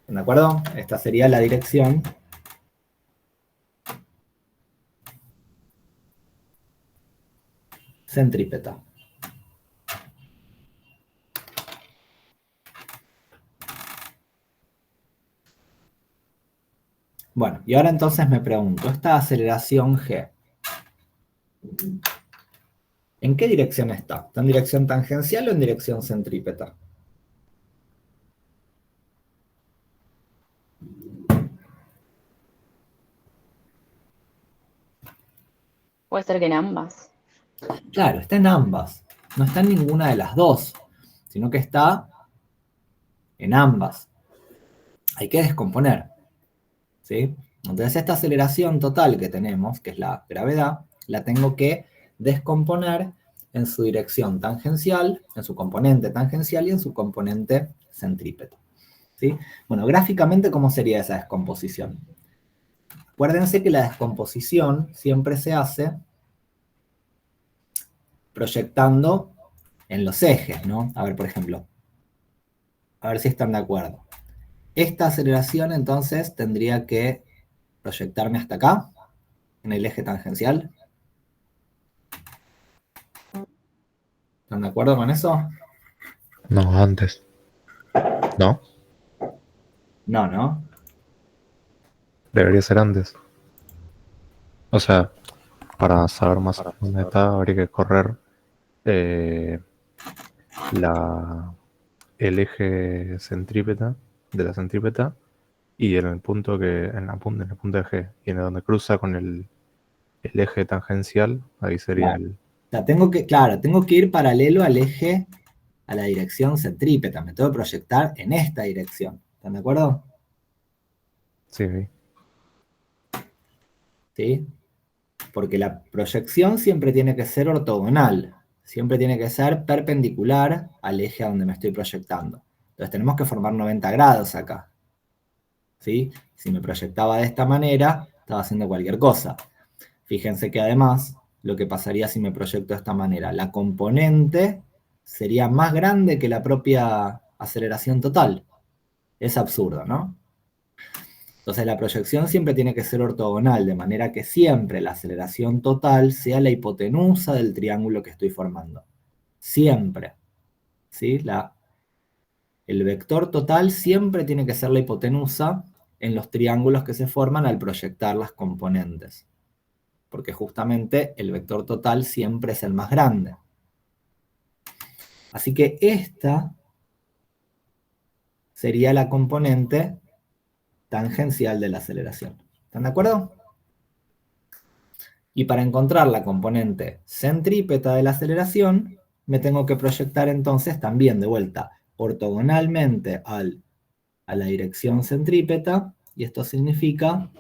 ¿De acuerdo? Esta sería la dirección centrípeta. Bueno, y ahora entonces me pregunto, esta aceleración G, ¿en qué dirección está? ¿Está en dirección tangencial o en dirección centrípeta? Puede ser que en ambas. Claro, está en ambas. No está en ninguna de las dos, sino que está en ambas. Hay que descomponer, ¿sí? Entonces esta aceleración total que tenemos, que es la gravedad, la tengo que descomponer en su dirección tangencial, en su componente tangencial y en su componente centrípeto, ¿sí? Bueno, gráficamente, ¿cómo sería esa descomposición? Acuérdense que la descomposición siempre se hace proyectando en los ejes, ¿no? A ver, por ejemplo, a ver si están de acuerdo. Esta aceleración, entonces, tendría que proyectarme hasta acá, en el eje tangencial. ¿Están de acuerdo con eso? No, antes. ¿No? No, ¿no? Debería ser antes. O sea, para saber más dónde está, habría que correr el eje centrípeta de la centrípeta y en el punto en el punto de G y en donde cruza con el eje tangencial, ahí sería Claro. O sea, tengo que ir paralelo al eje, a la dirección centrípeta. Me tengo que proyectar en esta dirección. ¿Están de acuerdo? Sí. ¿Sí? Porque la proyección siempre tiene que ser ortogonal. Siempre tiene que ser perpendicular al eje a donde me estoy proyectando. Entonces tenemos que formar 90 grados acá. ¿Sí? Si me proyectaba de esta manera, estaba haciendo cualquier cosa. Fíjense que además, lo que pasaría si me proyecto de esta manera, la componente sería más grande que la propia aceleración total. Es absurdo, ¿no? Entonces la proyección siempre tiene que ser ortogonal, de manera que siempre la aceleración total sea la hipotenusa del triángulo que estoy formando. Siempre. ¿Sí? El vector total siempre tiene que ser la hipotenusa en los triángulos que se forman al proyectar las componentes. Porque justamente el vector total siempre es el más grande. Así que esta sería la componente tangencial de la aceleración. ¿Están de acuerdo? Y para encontrar la componente centrípeta de la aceleración, me tengo que proyectar entonces también de vuelta ortogonalmente a la dirección centrípeta, y esto significa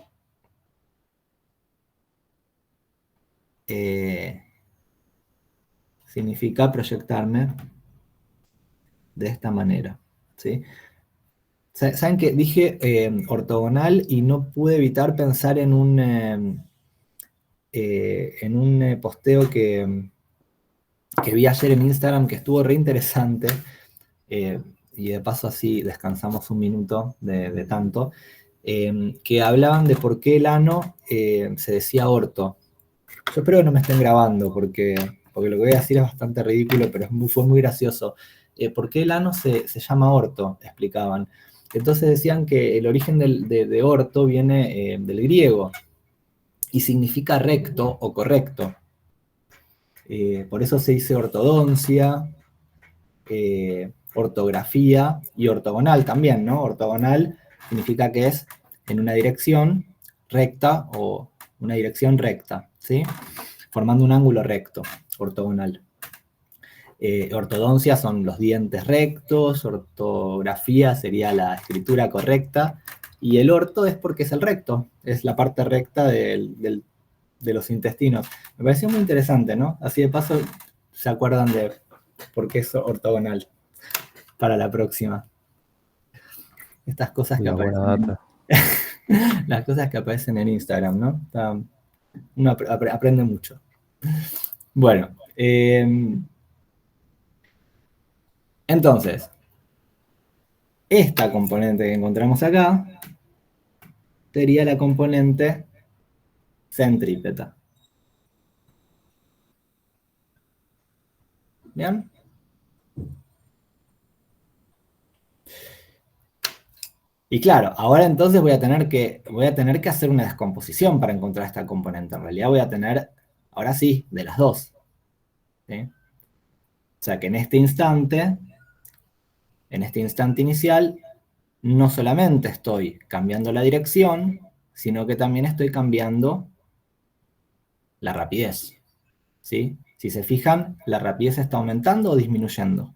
proyectarme de esta manera, ¿sí? ¿Saben qué? Dije ortogonal y no pude evitar pensar en un posteo que vi ayer en Instagram que estuvo re interesante, y de paso así descansamos un minuto de tanto, que hablaban de por qué el ano se decía orto. Yo espero que no me estén grabando porque lo que voy a decir es bastante ridículo, pero fue muy gracioso. ¿Por qué el ano se llama orto? Explicaban. Entonces decían que el origen de orto viene del griego y significa recto o correcto. Por eso se dice ortodoncia, ortografía y ortogonal también, ¿no? Ortogonal significa que es en una dirección recta o una dirección recta, ¿sí? Formando un ángulo recto, ortogonal. Ortodoncia son los dientes rectos, ortografía sería la escritura correcta, y el orto es porque es el recto, es la parte recta de los intestinos. Me pareció muy interesante, ¿no? Así de paso se acuerdan de por qué es ortogonal para la próxima. Estas cosas que aparecen. Las cosas que aparecen en Instagram, ¿no? Uno aprende mucho. Bueno, entonces, esta componente que encontramos acá sería la componente centrípeta. ¿Bien? Y claro, ahora entonces voy a tener que hacer una descomposición para encontrar esta componente. En realidad voy a tener, ahora sí, de las dos. ¿Sí? O sea que en este instante inicial, no solamente estoy cambiando la dirección, sino que también estoy cambiando la rapidez. ¿Sí? Si se fijan, la rapidez está aumentando o disminuyendo.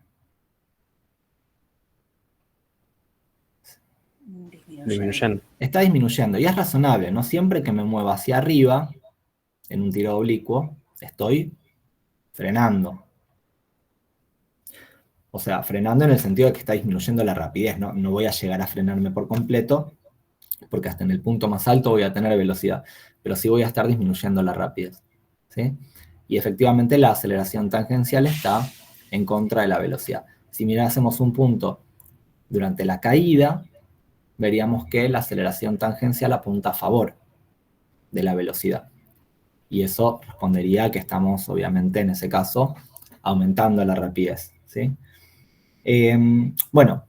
Disminuyendo. Está disminuyendo, y es razonable, no siempre que me mueva hacia arriba, en un tiro oblicuo, estoy frenando. O sea, frenando en el sentido de que está disminuyendo la rapidez, ¿no? No voy a llegar a frenarme por completo, porque hasta en el punto más alto voy a tener velocidad, pero sí voy a estar disminuyendo la rapidez, ¿sí? Y efectivamente la aceleración tangencial está en contra de la velocidad. Si mirásemos un punto durante la caída, veríamos que la aceleración tangencial apunta a favor de la velocidad. Y eso respondería a que estamos, obviamente, en ese caso, aumentando la rapidez, ¿sí? Bueno,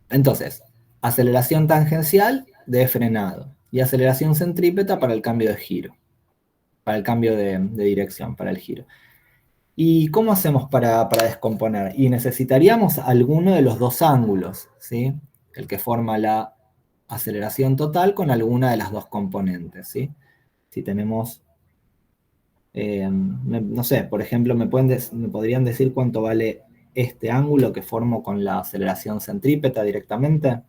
entonces, aceleración tangencial de frenado y aceleración centrípeta para el cambio de giro, para el cambio de dirección, para el giro. ¿Y cómo hacemos para descomponer? Y necesitaríamos alguno de los dos ángulos, ¿sí? El que forma la aceleración total con alguna de las dos componentes, ¿sí? Si tenemos, no sé, por ejemplo, me podrían decir cuánto vale este ángulo que formo con la aceleración centrípeta directamente.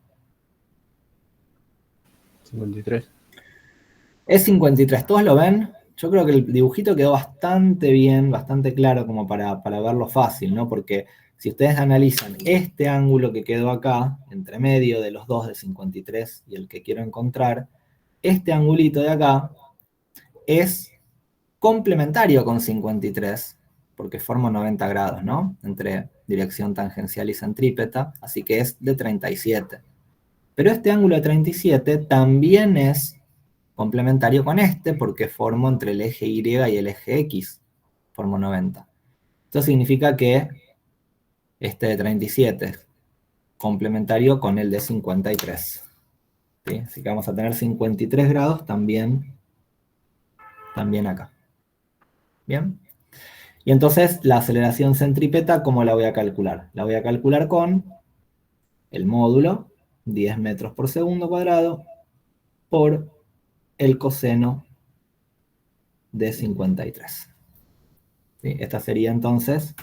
53. Es 53, ¿todos lo ven? Yo creo que el dibujito quedó bastante bien, bastante claro como para verlo fácil, ¿no? Porque si ustedes analizan este ángulo que quedó acá, entre medio de los dos, de 53 y el que quiero encontrar, este angulito de acá es complementario con 53, porque forma 90 grados, ¿no? Entre dirección tangencial y centrípeta, así que es de 37. Pero este ángulo de 37 también es complementario con este, porque formo entre el eje Y y el eje X, formo 90. Esto significa que este de 37 es complementario con el de 53. ¿Sí? Así que vamos a tener 53 grados también acá. ¿Bien? Y entonces la aceleración centrípeta, ¿cómo la voy a calcular? La voy a calcular con el módulo, 10 metros por segundo cuadrado, por el coseno de 53. ¿Sí? Esta sería entonces,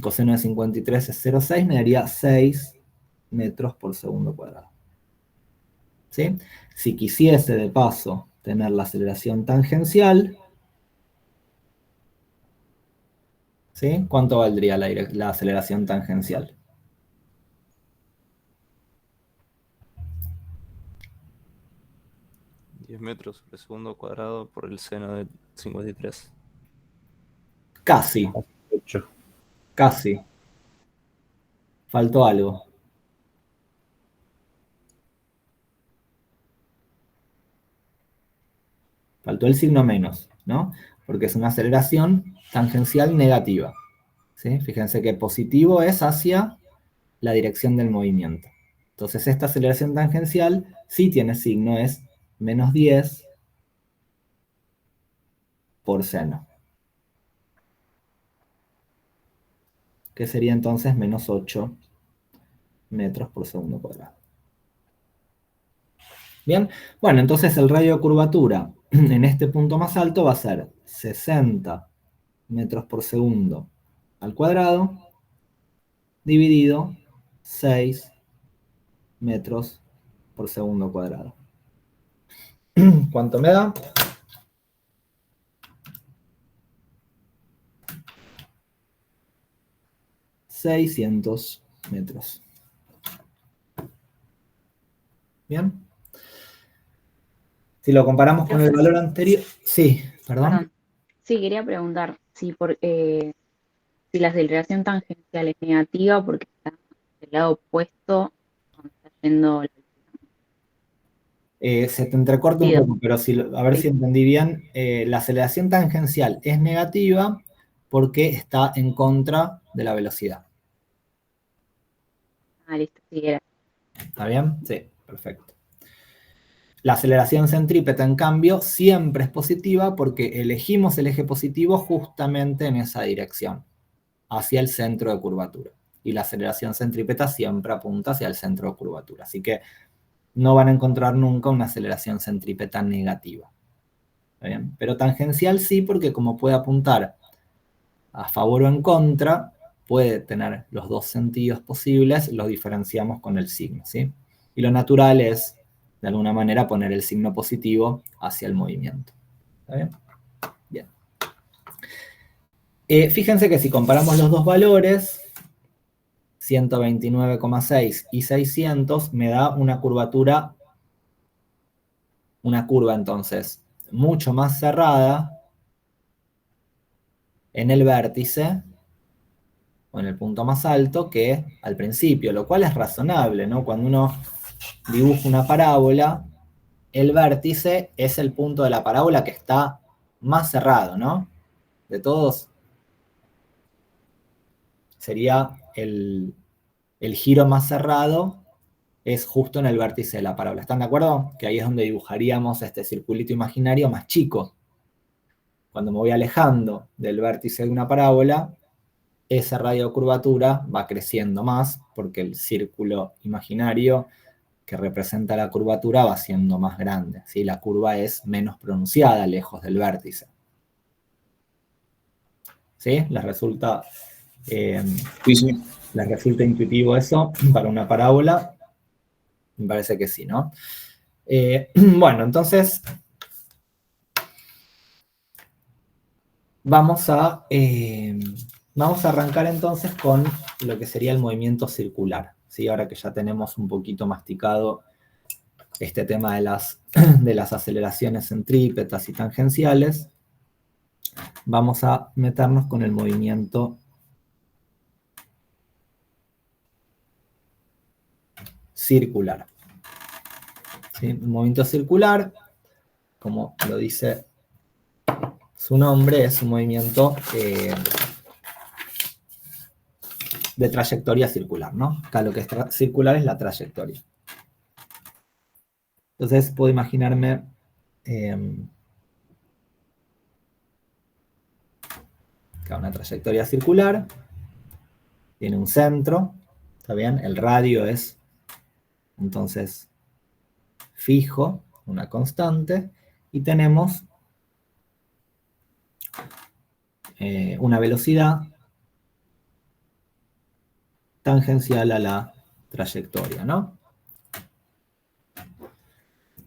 coseno de 53 es 0,6, me daría 6 metros por segundo cuadrado. ¿Sí? Si quisiese de paso tener la aceleración tangencial, ¿sí? ¿Cuánto valdría la aceleración tangencial? metros por segundo cuadrado por el seno de 53. Casi. 8. Casi. Faltó algo. Faltó el signo menos, ¿no? Porque es una aceleración tangencial negativa. ¿Sí? Fíjense que positivo es hacia la dirección del movimiento. Entonces esta aceleración tangencial sí tiene signo, es menos 10 por seno. Que sería entonces menos 8 metros por segundo cuadrado. Bien, bueno, entonces el radio de curvatura en este punto más alto va a ser 60 metros por segundo al cuadrado dividido 6 metros por segundo cuadrado. ¿Cuánto me da? ...600 metros. ¿Bien? Si lo comparamos con el valor anterior... Sí, perdón. Sí, quería preguntar si la aceleración tangencial es negativa porque está el lado opuesto donde está yendo la Se te entrecorta un Pido. poco, pero a ver si entendí bien. La aceleración tangencial es negativa porque está en contra de la velocidad. Ah, listo, sí, era. ¿Está bien? Sí, perfecto. La aceleración centrípeta, en cambio, siempre es positiva porque elegimos el eje positivo justamente en esa dirección, hacia el centro de curvatura. Y la aceleración centrípeta siempre apunta hacia el centro de curvatura. Así que no van a encontrar nunca una aceleración centrípeta negativa. ¿Está bien? Pero tangencial sí, porque como puede apuntar a favor o en contra, puede tener los dos sentidos posibles, los diferenciamos con el signo, ¿sí? Y lo natural es, de alguna manera, poner el signo positivo hacia el movimiento. ¿Está bien? Bien. Fíjense que si comparamos los dos valores, 129,6 y 600, me da una curva entonces mucho más cerrada en el vértice o en el punto más alto que al principio, lo cual es razonable, ¿no? Cuando uno dibuja una parábola, el vértice es el punto de la parábola que está más cerrado, ¿no? De todos, sería el giro más cerrado, es justo en el vértice de la parábola. ¿Están de acuerdo? Que ahí es donde dibujaríamos este circulito imaginario más chico. Cuando me voy alejando del vértice de una parábola, ese radio de curvatura va creciendo más porque el círculo imaginario que representa la curvatura va siendo más grande, ¿sí? La curva es menos pronunciada lejos del vértice. ¿Sí? ¿Les resulta intuitivo eso para una parábola? Me parece que sí, ¿no? Bueno, entonces vamos a arrancar entonces con lo que sería el movimiento circular, ¿sí? Ahora que ya tenemos un poquito masticado este tema de las aceleraciones centrípetas y tangenciales, vamos a meternos con el movimiento circular. ¿Sí? El movimiento circular, como lo dice su nombre, es un movimiento de trayectoria circular, ¿no? Acá lo que es circular es la trayectoria. Entonces puedo imaginarme acá una trayectoria circular, tiene un centro, ¿está bien? El radio es entonces fijo, una constante, y tenemos una velocidad tangencial a la trayectoria, ¿no?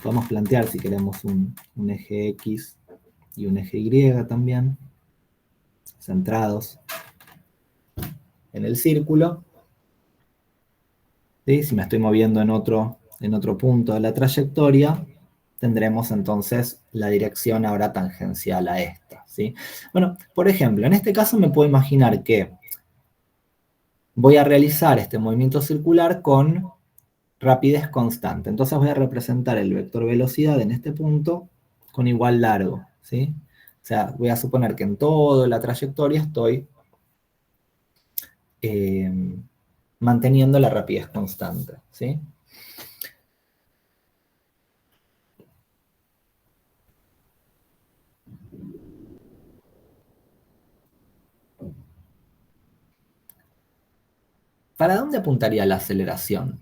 Podemos plantear si queremos un eje X y un eje Y también, centrados en el círculo. ¿Sí? Si me estoy moviendo en otro punto de la trayectoria, tendremos entonces la dirección ahora tangencial a esta, ¿sí? Bueno, por ejemplo, en este caso me puedo imaginar que voy a realizar este movimiento circular con rapidez constante. Entonces voy a representar el vector velocidad en este punto con igual largo, ¿sí? O sea, voy a suponer que en toda la trayectoria estoy manteniendo la rapidez constante, ¿sí? ¿Para dónde apuntaría la aceleración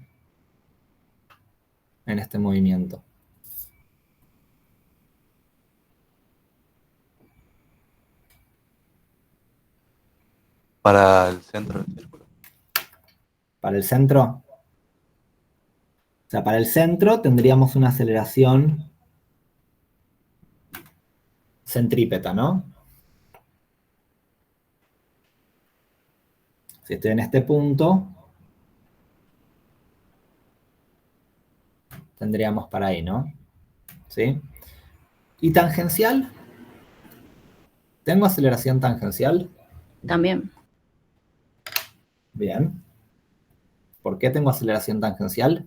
en este movimiento? Para el centro del círculo. ¿Para el centro? O sea, para el centro tendríamos una aceleración centrípeta, ¿no? Si estoy en este punto, tendríamos para ahí, ¿no? ¿Sí? ¿Y tangencial? ¿Tengo aceleración tangencial? También. Bien. ¿Por qué tengo aceleración tangencial?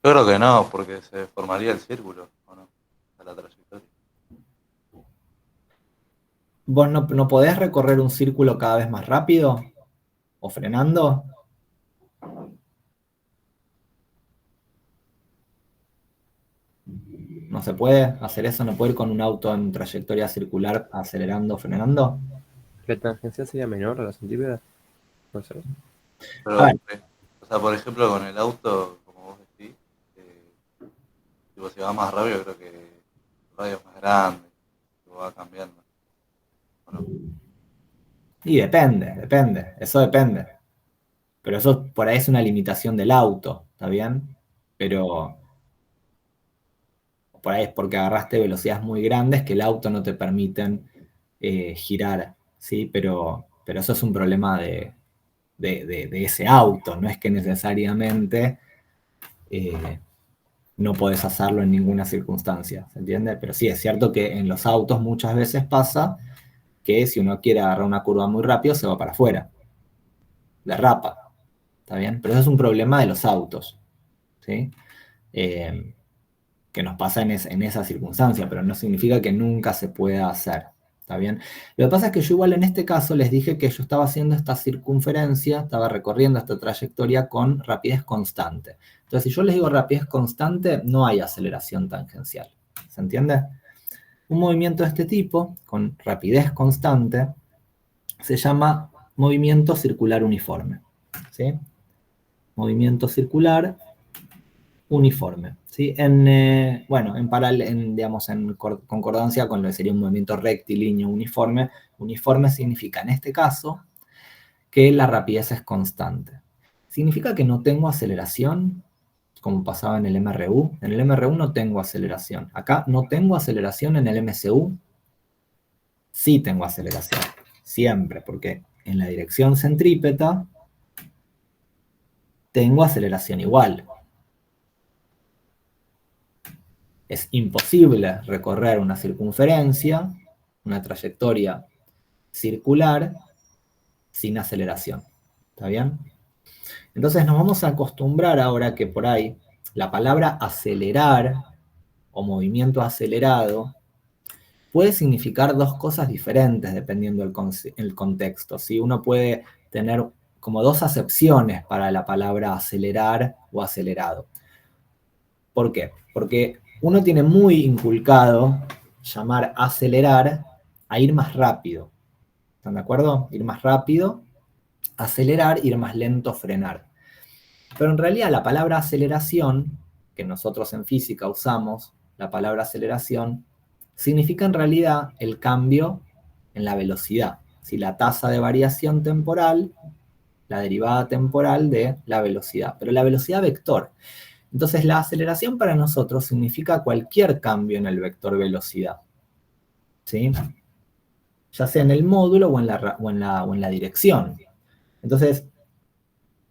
Yo creo que no, porque se formaría el círculo, ¿o no? A la trayectoria. ¿Vos no podés recorrer un círculo cada vez más rápido? ¿O frenando? ¿No se puede hacer eso? ¿No puede ir con un auto en trayectoria circular acelerando, frenando? ¿La tangencial sería menor a la centrípeta? No sé. Pero, A ver. o sea, por ejemplo, con el auto, como vos decís, tipo, si va más rápido, creo que el radio es más grande, lo va cambiando. ¿O no? Y depende, eso depende. Pero eso por ahí es una limitación del auto, ¿está bien? Pero por ahí es porque agarraste velocidades muy grandes que el auto no te permiten girar, ¿sí? Pero eso es un problema de ese auto, no es que necesariamente no podés hacerlo en ninguna circunstancia, ¿se entiende? Pero sí, es cierto que en los autos muchas veces pasa que si uno quiere agarrar una curva muy rápido, se va para afuera, derrapa, ¿está bien? Pero eso es un problema de los autos, ¿sí? Que nos pasa en esa circunstancia, pero no significa que nunca se pueda hacer, ¿está bien? Lo que pasa es que yo igual en este caso les dije que yo estaba haciendo esta circunferencia, estaba recorriendo esta trayectoria con rapidez constante. Entonces, si yo les digo rapidez constante, no hay aceleración tangencial, ¿se entiende? Un movimiento de este tipo, con rapidez constante, se llama movimiento circular uniforme, ¿sí? Movimiento circular uniforme, ¿sí? Digamos, en concordancia con lo que sería un movimiento rectilíneo uniforme, uniforme significa en este caso que la rapidez es constante. ¿Significa que no tengo aceleración? Como pasaba en el MRU. En el MRU no tengo aceleración. Acá no tengo aceleración en el MCU. Sí tengo aceleración, siempre, porque en la dirección centrípeta tengo aceleración igual. Es imposible recorrer una circunferencia, una trayectoria circular, sin aceleración. ¿Está bien? Entonces nos vamos a acostumbrar ahora que por ahí la palabra acelerar o movimiento acelerado puede significar dos cosas diferentes dependiendo del contexto. ¿Sí? Uno puede tener como dos acepciones para la palabra acelerar o acelerado. ¿Por qué? Porque uno tiene muy inculcado llamar acelerar a ir más rápido. ¿Están de acuerdo? Ir más rápido, acelerar, ir más lento, frenar. Pero en realidad la palabra aceleración, que nosotros en física usamos, la palabra aceleración, significa en realidad el cambio en la velocidad. Si la tasa de variación temporal, la derivada temporal de la velocidad, pero la velocidad vector. Entonces la aceleración para nosotros significa cualquier cambio en el vector velocidad, ¿sí? Ya sea en el módulo o en la dirección. Entonces,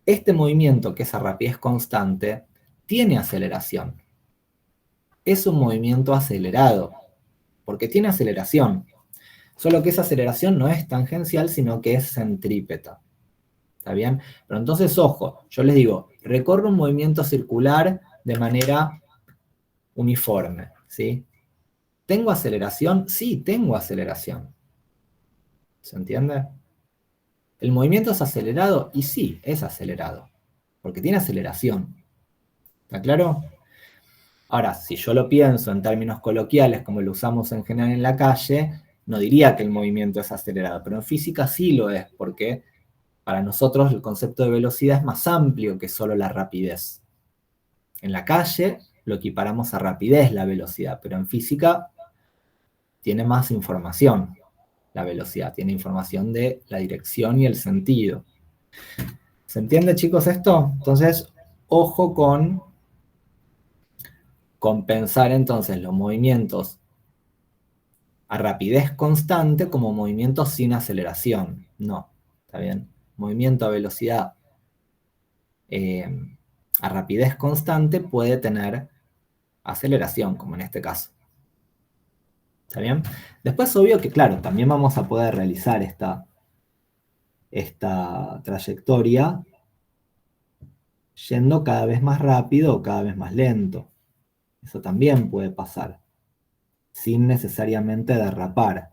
este movimiento, que es a rapidez constante, tiene aceleración. Es un movimiento acelerado, porque tiene aceleración. Solo que esa aceleración no es tangencial, sino que es centrípeta. ¿Está bien? Pero entonces, ojo, yo les digo, recorro un movimiento circular de manera uniforme, ¿sí? ¿Tengo aceleración? Sí, tengo aceleración. ¿Se entiende? ¿El movimiento es acelerado? Y sí, es acelerado, porque tiene aceleración. ¿Está claro? Ahora, si yo lo pienso en términos coloquiales, como lo usamos en general en la calle, no diría que el movimiento es acelerado, pero en física sí lo es, porque para nosotros el concepto de velocidad es más amplio que solo la rapidez. En la calle lo equiparamos a rapidez, la velocidad, pero en física tiene más información. La velocidad tiene información de la dirección y el sentido. ¿Se entiende, chicos, esto? Entonces, ojo con pensar entonces los movimientos a rapidez constante como movimientos sin aceleración. No, ¿está bien? Movimiento a velocidad a rapidez constante puede tener aceleración, como en este caso. ¿Está bien? Después, obvio que, claro, también vamos a poder realizar esta esta trayectoria yendo cada vez más rápido o cada vez más lento. Eso también puede pasar, sin necesariamente derrapar.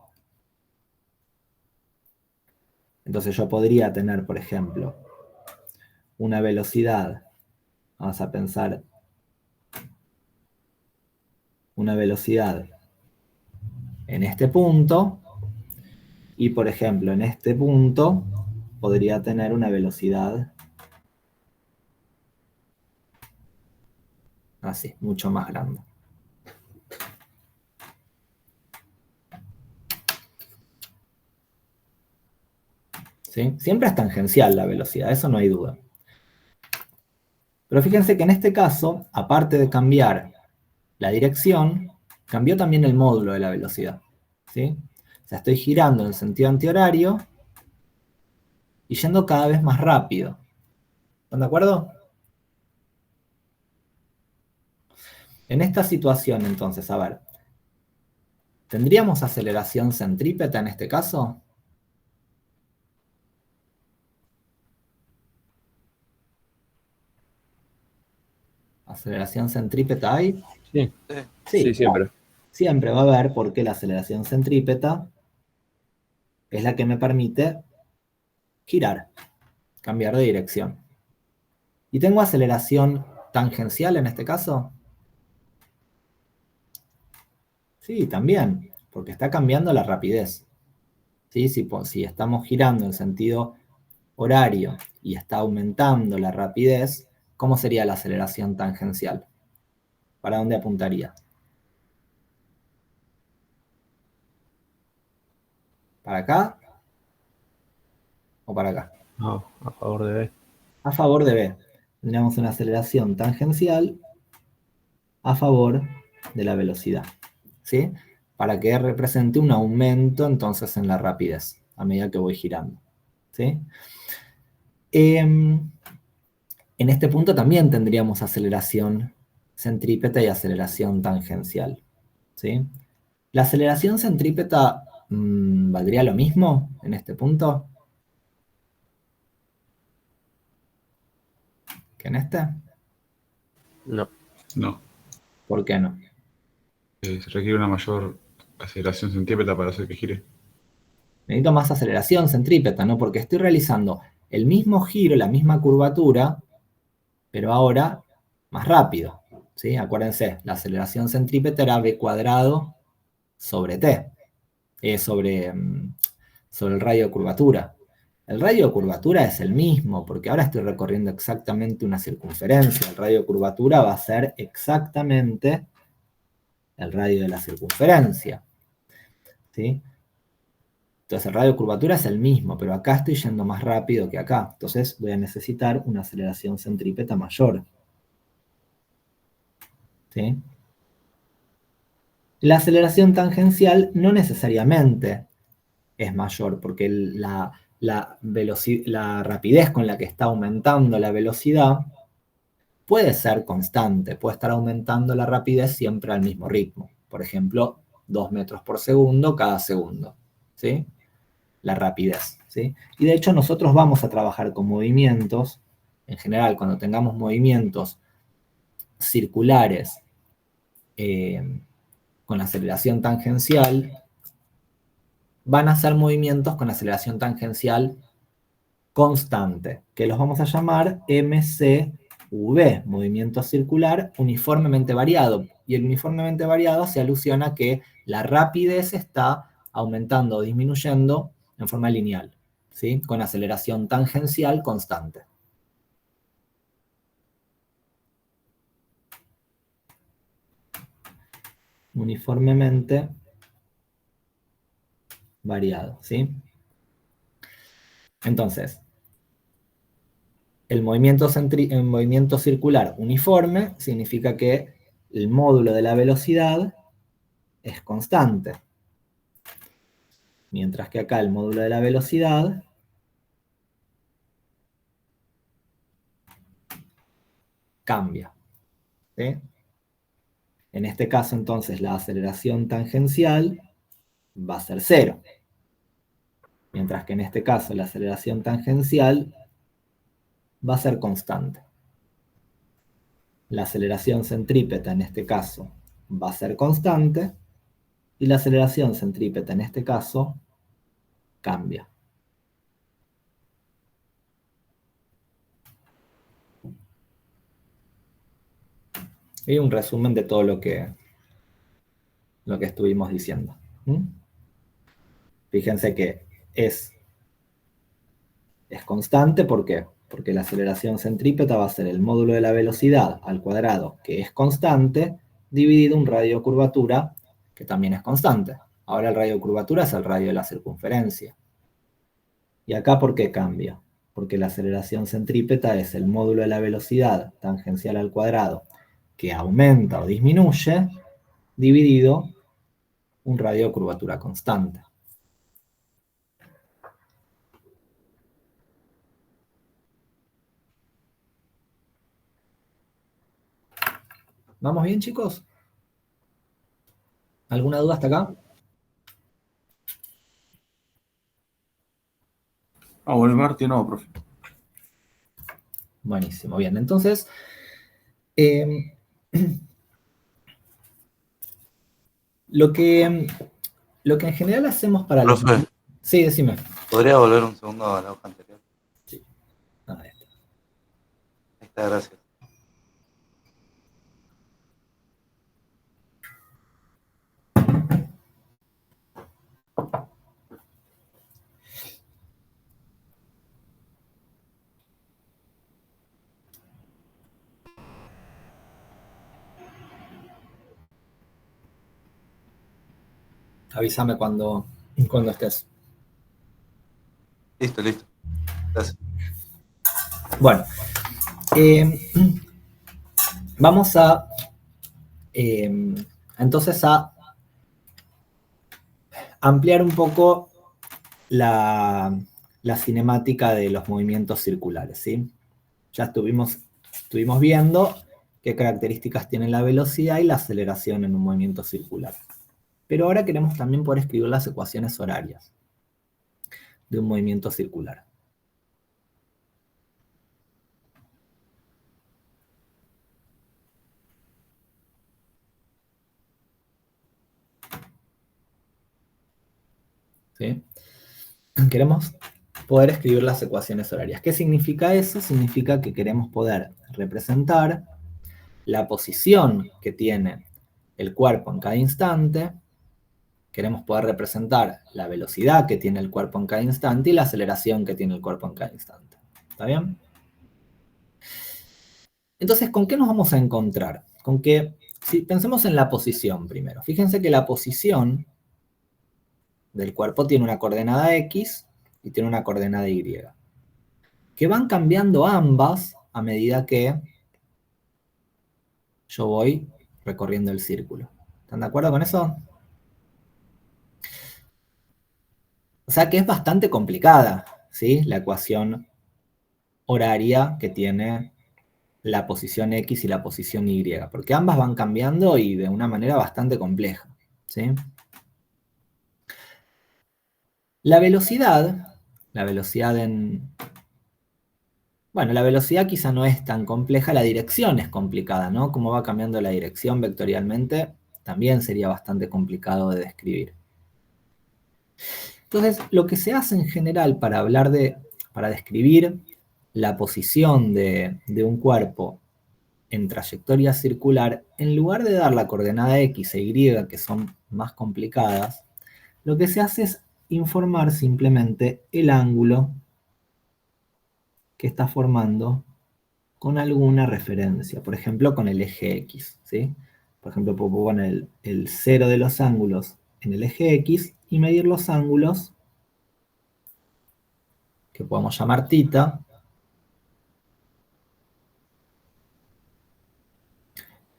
Entonces yo podría tener, por ejemplo, una velocidad, vamos a pensar, una velocidad en este punto, y por ejemplo en este punto podría tener una velocidad así, mucho más grande. ¿Sí? Siempre es tangencial la velocidad, eso no hay duda. Pero fíjense que en este caso, aparte de cambiar la dirección, cambió también el módulo de la velocidad. ¿Sí? O sea, estoy girando en sentido antihorario y yendo cada vez más rápido. ¿Están de acuerdo? En esta situación, entonces, a ver, ¿tendríamos aceleración centrípeta en este caso? ¿Aceleración centrípeta hay? Sí. Sí, siempre. Siempre va a haber, porque la aceleración centrípeta es la que me permite girar, cambiar de dirección. ¿Y tengo aceleración tangencial en este caso? Sí, también, porque está cambiando la rapidez. ¿Sí? Si estamos girando en sentido horario y está aumentando la rapidez, ¿cómo sería la aceleración tangencial? ¿Para dónde apuntaría? ¿Para acá? ¿O para acá? No, a favor de B. A favor de B. Tendríamos una aceleración tangencial a favor de la velocidad. ¿Sí? Para que represente un aumento entonces en la rapidez a medida que voy girando. ¿Sí? En este punto también tendríamos aceleración centrípeta y aceleración tangencial. ¿Sí? ¿La aceleración centrípeta valdría lo mismo en este punto que en este? No. No. ¿Por qué no? Se requiere una mayor aceleración centrípeta para hacer que gire. Necesito más aceleración centrípeta, ¿no? Porque estoy realizando el mismo giro, la misma curvatura, pero ahora más rápido. ¿Sí? Acuérdense, la aceleración centrípeta era v cuadrado sobre t, sobre el radio de curvatura. El radio de curvatura es el mismo, porque ahora estoy recorriendo exactamente una circunferencia. El radio de curvatura va a ser exactamente el radio de la circunferencia. ¿Sí? Entonces el radio de curvatura es el mismo, pero acá estoy yendo más rápido que acá. Entonces voy a necesitar una aceleración centrípeta mayor. ¿Sí? La aceleración tangencial no necesariamente es mayor, porque la rapidez con la que está aumentando la velocidad puede ser constante, puede estar aumentando la rapidez siempre al mismo ritmo. Por ejemplo, 2 metros por segundo cada segundo. ¿Sí? La rapidez. ¿Sí? Y de hecho nosotros vamos a trabajar con movimientos, en general cuando tengamos movimientos circulares con aceleración tangencial, van a ser movimientos con aceleración tangencial constante, que los vamos a llamar MCV, movimiento circular uniformemente variado. Y el uniformemente variado se alusiona a que la rapidez está aumentando o disminuyendo en forma lineal, ¿sí? Con aceleración tangencial constante. Uniformemente variado, ¿sí? Entonces, el movimiento circular uniforme significa que el módulo de la velocidad es constante. Mientras que acá el módulo de la velocidad cambia. ¿Sí? En este caso, entonces, la aceleración tangencial va a ser 0. Mientras que en este caso la aceleración tangencial va a ser constante. La aceleración centrípeta en este caso va a ser constante y la aceleración centrípeta en este caso cambia. Y un resumen de todo lo que estuvimos diciendo. Fíjense que es constante, ¿por qué? Porque la aceleración centrípeta va a ser el módulo de la velocidad al cuadrado, que es constante, dividido un radio de curvatura, que también es constante. Ahora el radio de curvatura es el radio de la circunferencia. ¿Y acá por qué cambia? Porque la aceleración centrípeta es el módulo de la velocidad tangencial al cuadrado, que aumenta o disminuye, dividido un radio de curvatura constante. ¿Vamos bien, chicos? ¿Alguna duda hasta acá? El martes no, profe. Buenísimo, bien. Entonces, lo que en general hacemos para los... Profe. Sí, decime. ¿Podría volver un segundo a la hoja anterior? Sí. Ahí está. Ahí está, gracias. Avísame cuando estés. Listo. Gracias. Bueno, vamos a entonces a ampliar un poco la cinemática de los movimientos circulares, ¿sí? Ya estuvimos viendo qué características tiene la velocidad y la aceleración en un movimiento circular. Pero ahora queremos también poder escribir las ecuaciones horarias de un movimiento circular. ¿Sí? Queremos poder escribir las ecuaciones horarias. ¿Qué significa eso? Significa que queremos poder representar la posición que tiene el cuerpo en cada instante, queremos poder representar la velocidad que tiene el cuerpo en cada instante y la aceleración que tiene el cuerpo en cada instante. ¿Está bien? Entonces, ¿con qué nos vamos a encontrar? Con que, si pensemos en la posición primero. Fíjense que la posición del cuerpo tiene una coordenada X y tiene una coordenada Y, que van cambiando ambas a medida que yo voy recorriendo el círculo. ¿Están de acuerdo con eso? O sea que es bastante complicada, ¿sí? La ecuación horaria que tiene la posición X y la posición Y, porque ambas van cambiando y de una manera bastante compleja, ¿sí? La velocidad bueno, la velocidad quizá no es tan compleja, la dirección es complicada, ¿no? Cómo va cambiando la dirección vectorialmente también sería bastante complicado de describir. Entonces, lo que se hace en general para describir la posición de un cuerpo en trayectoria circular, en lugar de dar la coordenada X e Y, que son más complicadas, lo que se hace es informar simplemente el ángulo que está formando con alguna referencia, por ejemplo, con el eje X, ¿sí? Por ejemplo, puedo poner el cero de los ángulos en el eje X y medir los ángulos que podemos llamar θ,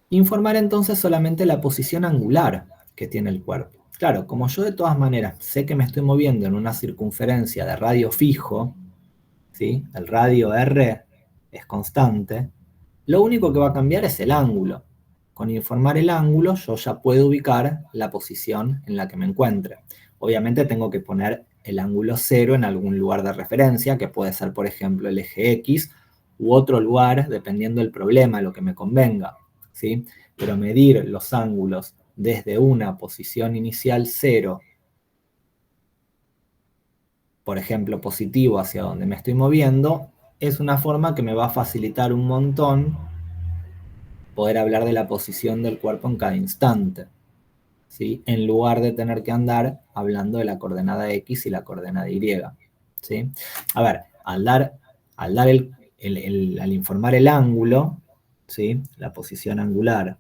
informar entonces solamente la posición angular que tiene el cuerpo. Claro, como yo de todas maneras sé que me estoy moviendo en una circunferencia de radio fijo, ¿sí? El radio R es constante, lo único que va a cambiar es el ángulo. Con informar el ángulo yo ya puedo ubicar la posición en la que me encuentre. Obviamente tengo que poner el ángulo 0 en algún lugar de referencia, que puede ser, por ejemplo, el eje X, u otro lugar, dependiendo del problema, lo que me convenga, ¿sí? Pero medir los ángulos desde una posición inicial 0, por ejemplo, positivo hacia donde me estoy moviendo, es una forma que me va a facilitar un montón poder hablar de la posición del cuerpo en cada instante, ¿sí? En lugar de tener que andar hablando de la coordenada X y la coordenada Y, ¿sí? A ver, al informar el ángulo, ¿sí? La posición angular,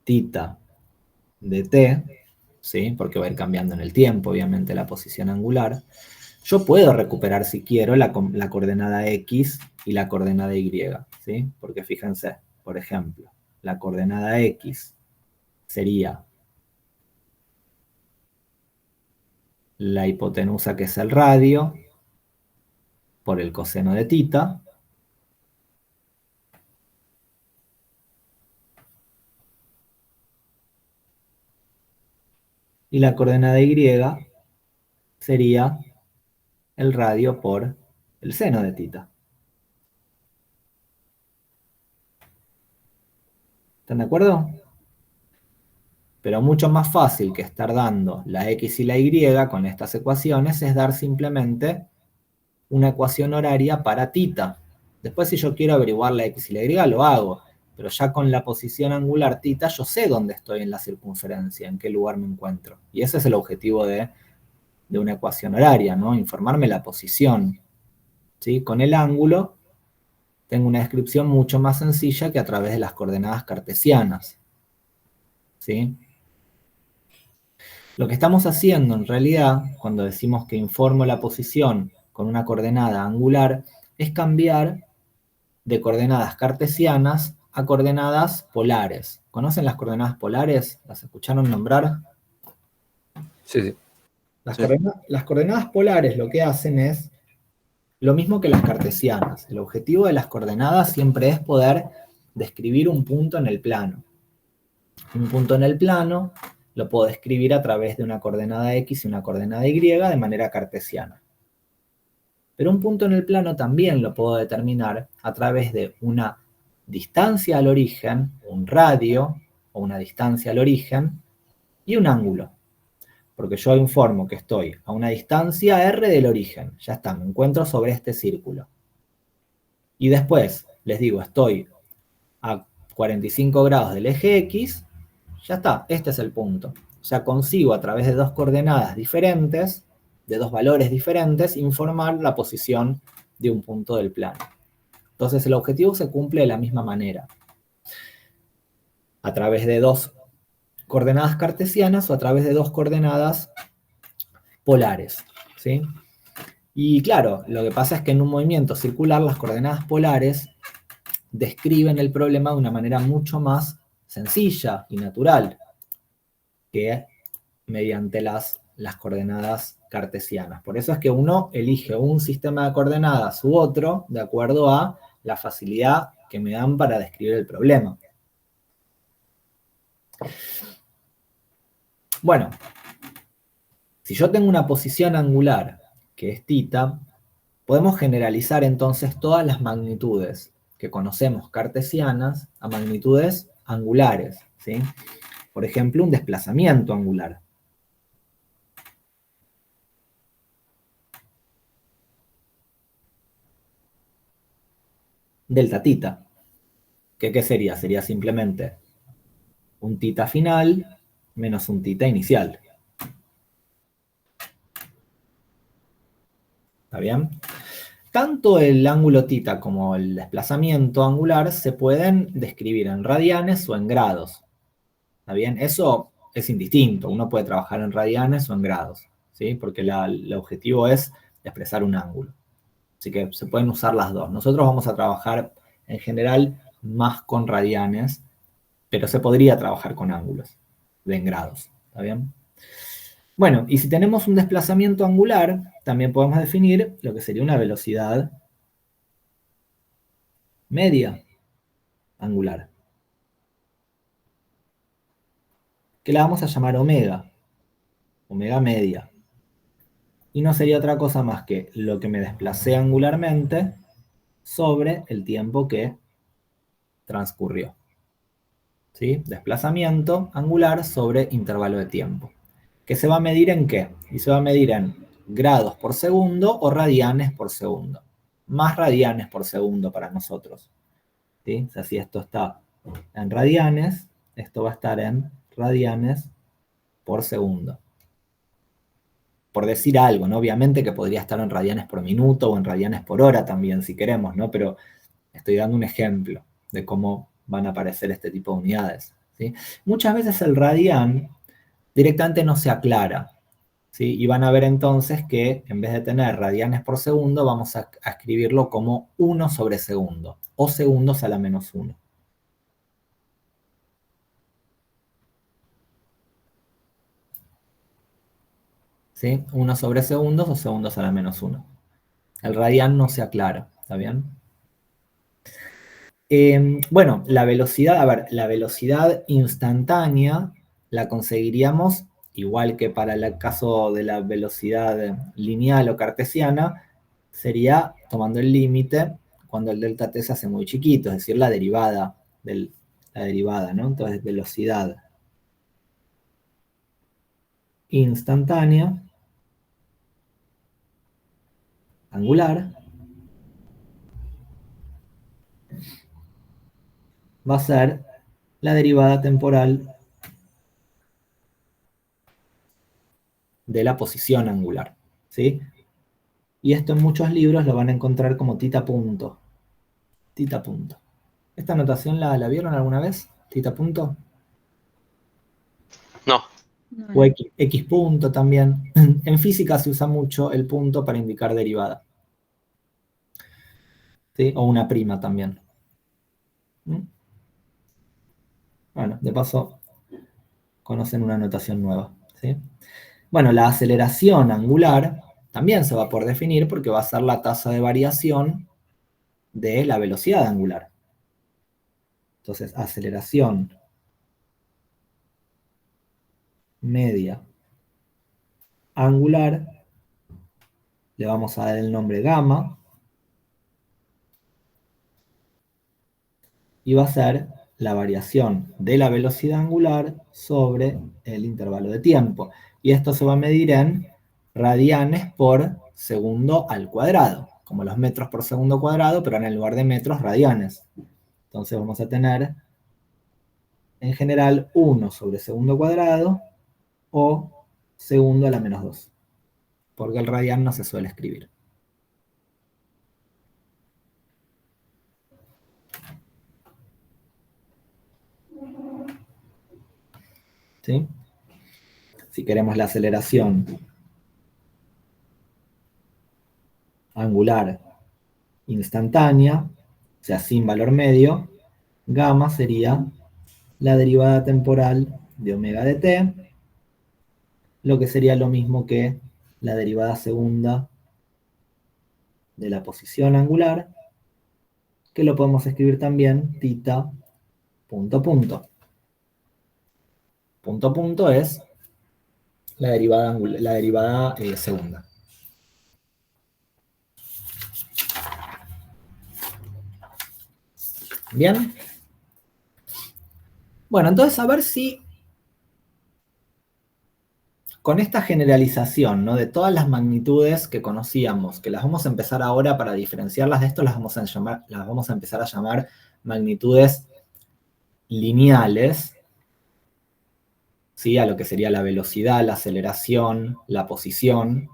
θ de t, ¿sí? Porque va a ir cambiando en el tiempo, obviamente, la posición angular. Yo puedo recuperar, si quiero, la coordenada X y la coordenada Y, ¿sí? Porque fíjense, por ejemplo, la coordenada X sería la hipotenusa, que es el radio, por el coseno de θ. Y la coordenada Y sería el radio por el seno de θ. ¿Están de acuerdo? Pero mucho más fácil que estar dando la X y la Y con estas ecuaciones es dar simplemente una ecuación horaria para θ. Después, si yo quiero averiguar la X y la Y, lo hago. Pero ya con la posición angular θ, yo sé dónde estoy en la circunferencia, en qué lugar me encuentro. Y ese es el objetivo de una ecuación horaria, ¿no? Informarme la posición, ¿sí? Con el ángulo tengo una descripción mucho más sencilla que a través de las coordenadas cartesianas, ¿sí? Lo que estamos haciendo en realidad, cuando decimos que informo la posición con una coordenada angular, es cambiar de coordenadas cartesianas a coordenadas polares. ¿Conocen las coordenadas polares? ¿Las escucharon nombrar? Sí, sí. Las coordenadas polares lo que hacen es lo mismo que las cartesianas. El objetivo de las coordenadas siempre es poder describir un punto en el plano. Un punto en el plano lo puedo describir a través de una coordenada X y una coordenada Y de manera cartesiana. Pero un punto en el plano también lo puedo determinar a través de una distancia al origen, un radio o una distancia al origen y un ángulo. Porque yo informo que estoy a una distancia r del origen. Ya está, me encuentro sobre este círculo. Y después les digo, estoy a 45 grados del eje X. Ya está, este es el punto. O sea, consigo a través de dos coordenadas diferentes, de dos valores diferentes, informar la posición de un punto del plano. Entonces el objetivo se cumple de la misma manera. A través de dos coordenadas cartesianas o a través de dos coordenadas polares, ¿sí? Y claro, lo que pasa es que en un movimiento circular las coordenadas polares describen el problema de una manera mucho más sencilla y natural que mediante las coordenadas cartesianas. Por eso es que uno elige un sistema de coordenadas u otro de acuerdo a la facilidad que me dan para describir el problema. Bueno, si yo tengo una posición angular que es θ, podemos generalizar entonces todas las magnitudes que conocemos cartesianas a magnitudes angulares, ¿sí? Por ejemplo, un desplazamiento angular. Delta θ. ¿Qué sería? Sería simplemente un θ final menos un θ inicial. ¿Está bien? Tanto el ángulo θ como el desplazamiento angular se pueden describir en radianes o en grados. ¿Está bien? Eso es indistinto. Uno puede trabajar en radianes o en grados, ¿sí? Porque el objetivo es expresar un ángulo. Así que se pueden usar las dos. Nosotros vamos a trabajar en general más con radianes, pero se podría trabajar con ángulos en grados. ¿Está bien? Bueno, y si tenemos un desplazamiento angular, también podemos definir lo que sería una velocidad media angular. que la vamos a llamar omega media. Y no sería otra cosa más que lo que me desplacé angularmente sobre el tiempo que transcurrió. ¿Sí? Desplazamiento angular sobre intervalo de tiempo. ¿Que se va a medir en qué? Y se va a medir en grados por segundo o radianes por segundo. Más radianes por segundo para nosotros. ¿Sí? O sea, si esto está en radianes, esto va a estar en radianes por segundo. Por decir algo, ¿no? Obviamente que podría estar en radianes por minuto o en radianes por hora también, si queremos, ¿no? Pero estoy dando un ejemplo de cómo van a aparecer este tipo de unidades, ¿sí? Muchas veces el radián directamente no se aclara, ¿sí? Y van a ver entonces que en vez de tener radianes por segundo, vamos a escribirlo como 1 sobre segundo, o segundos a la menos 1. ¿Sí? 1 sobre segundos o segundos a la menos 1. El radián no se aclara, ¿está bien? Bueno, la velocidad, a ver, la velocidad instantánea la conseguiríamos, igual que para el caso de la velocidad lineal o cartesiana, sería tomando el límite cuando el delta t se hace muy chiquito, es decir, la derivada, ¿no? Entonces, velocidad instantánea angular va a ser la derivada temporal de la posición angular, ¿sí? Y esto en muchos libros lo van a encontrar como tita punto. Tita punto. ¿Esta notación la vieron alguna vez? ¿Tita punto? No. O X punto también. En física se usa mucho el punto para indicar derivada. ¿Sí? O una prima también. Bueno, de paso conocen una notación nueva, ¿sí? Bueno, la aceleración angular también se va a poder definir porque va a ser la tasa de variación de la velocidad angular. Entonces, aceleración media angular, le vamos a dar el nombre gamma, y va a ser la variación de la velocidad angular sobre el intervalo de tiempo. Y esto se va a medir en radianes por segundo al cuadrado, como los metros por segundo cuadrado, pero en lugar de metros, radianes. Entonces vamos a tener, en general, 1 sobre segundo cuadrado o segundo a la menos 2, porque el radian no se suele escribir. ¿Sí? Si queremos la aceleración angular instantánea, o sea, sin valor medio, gamma sería la derivada temporal de omega de t, lo que sería lo mismo que la derivada segunda de la posición angular, que lo podemos escribir también tita punto punto. Punto punto es la derivada segunda. ¿Bien? Bueno, entonces a ver si con esta generalización, ¿no?, de todas las magnitudes que conocíamos, que las vamos a empezar ahora para diferenciarlas de esto, las vamos a empezar a llamar magnitudes lineales, ¿sí?, a lo que sería la velocidad, la aceleración, la posición,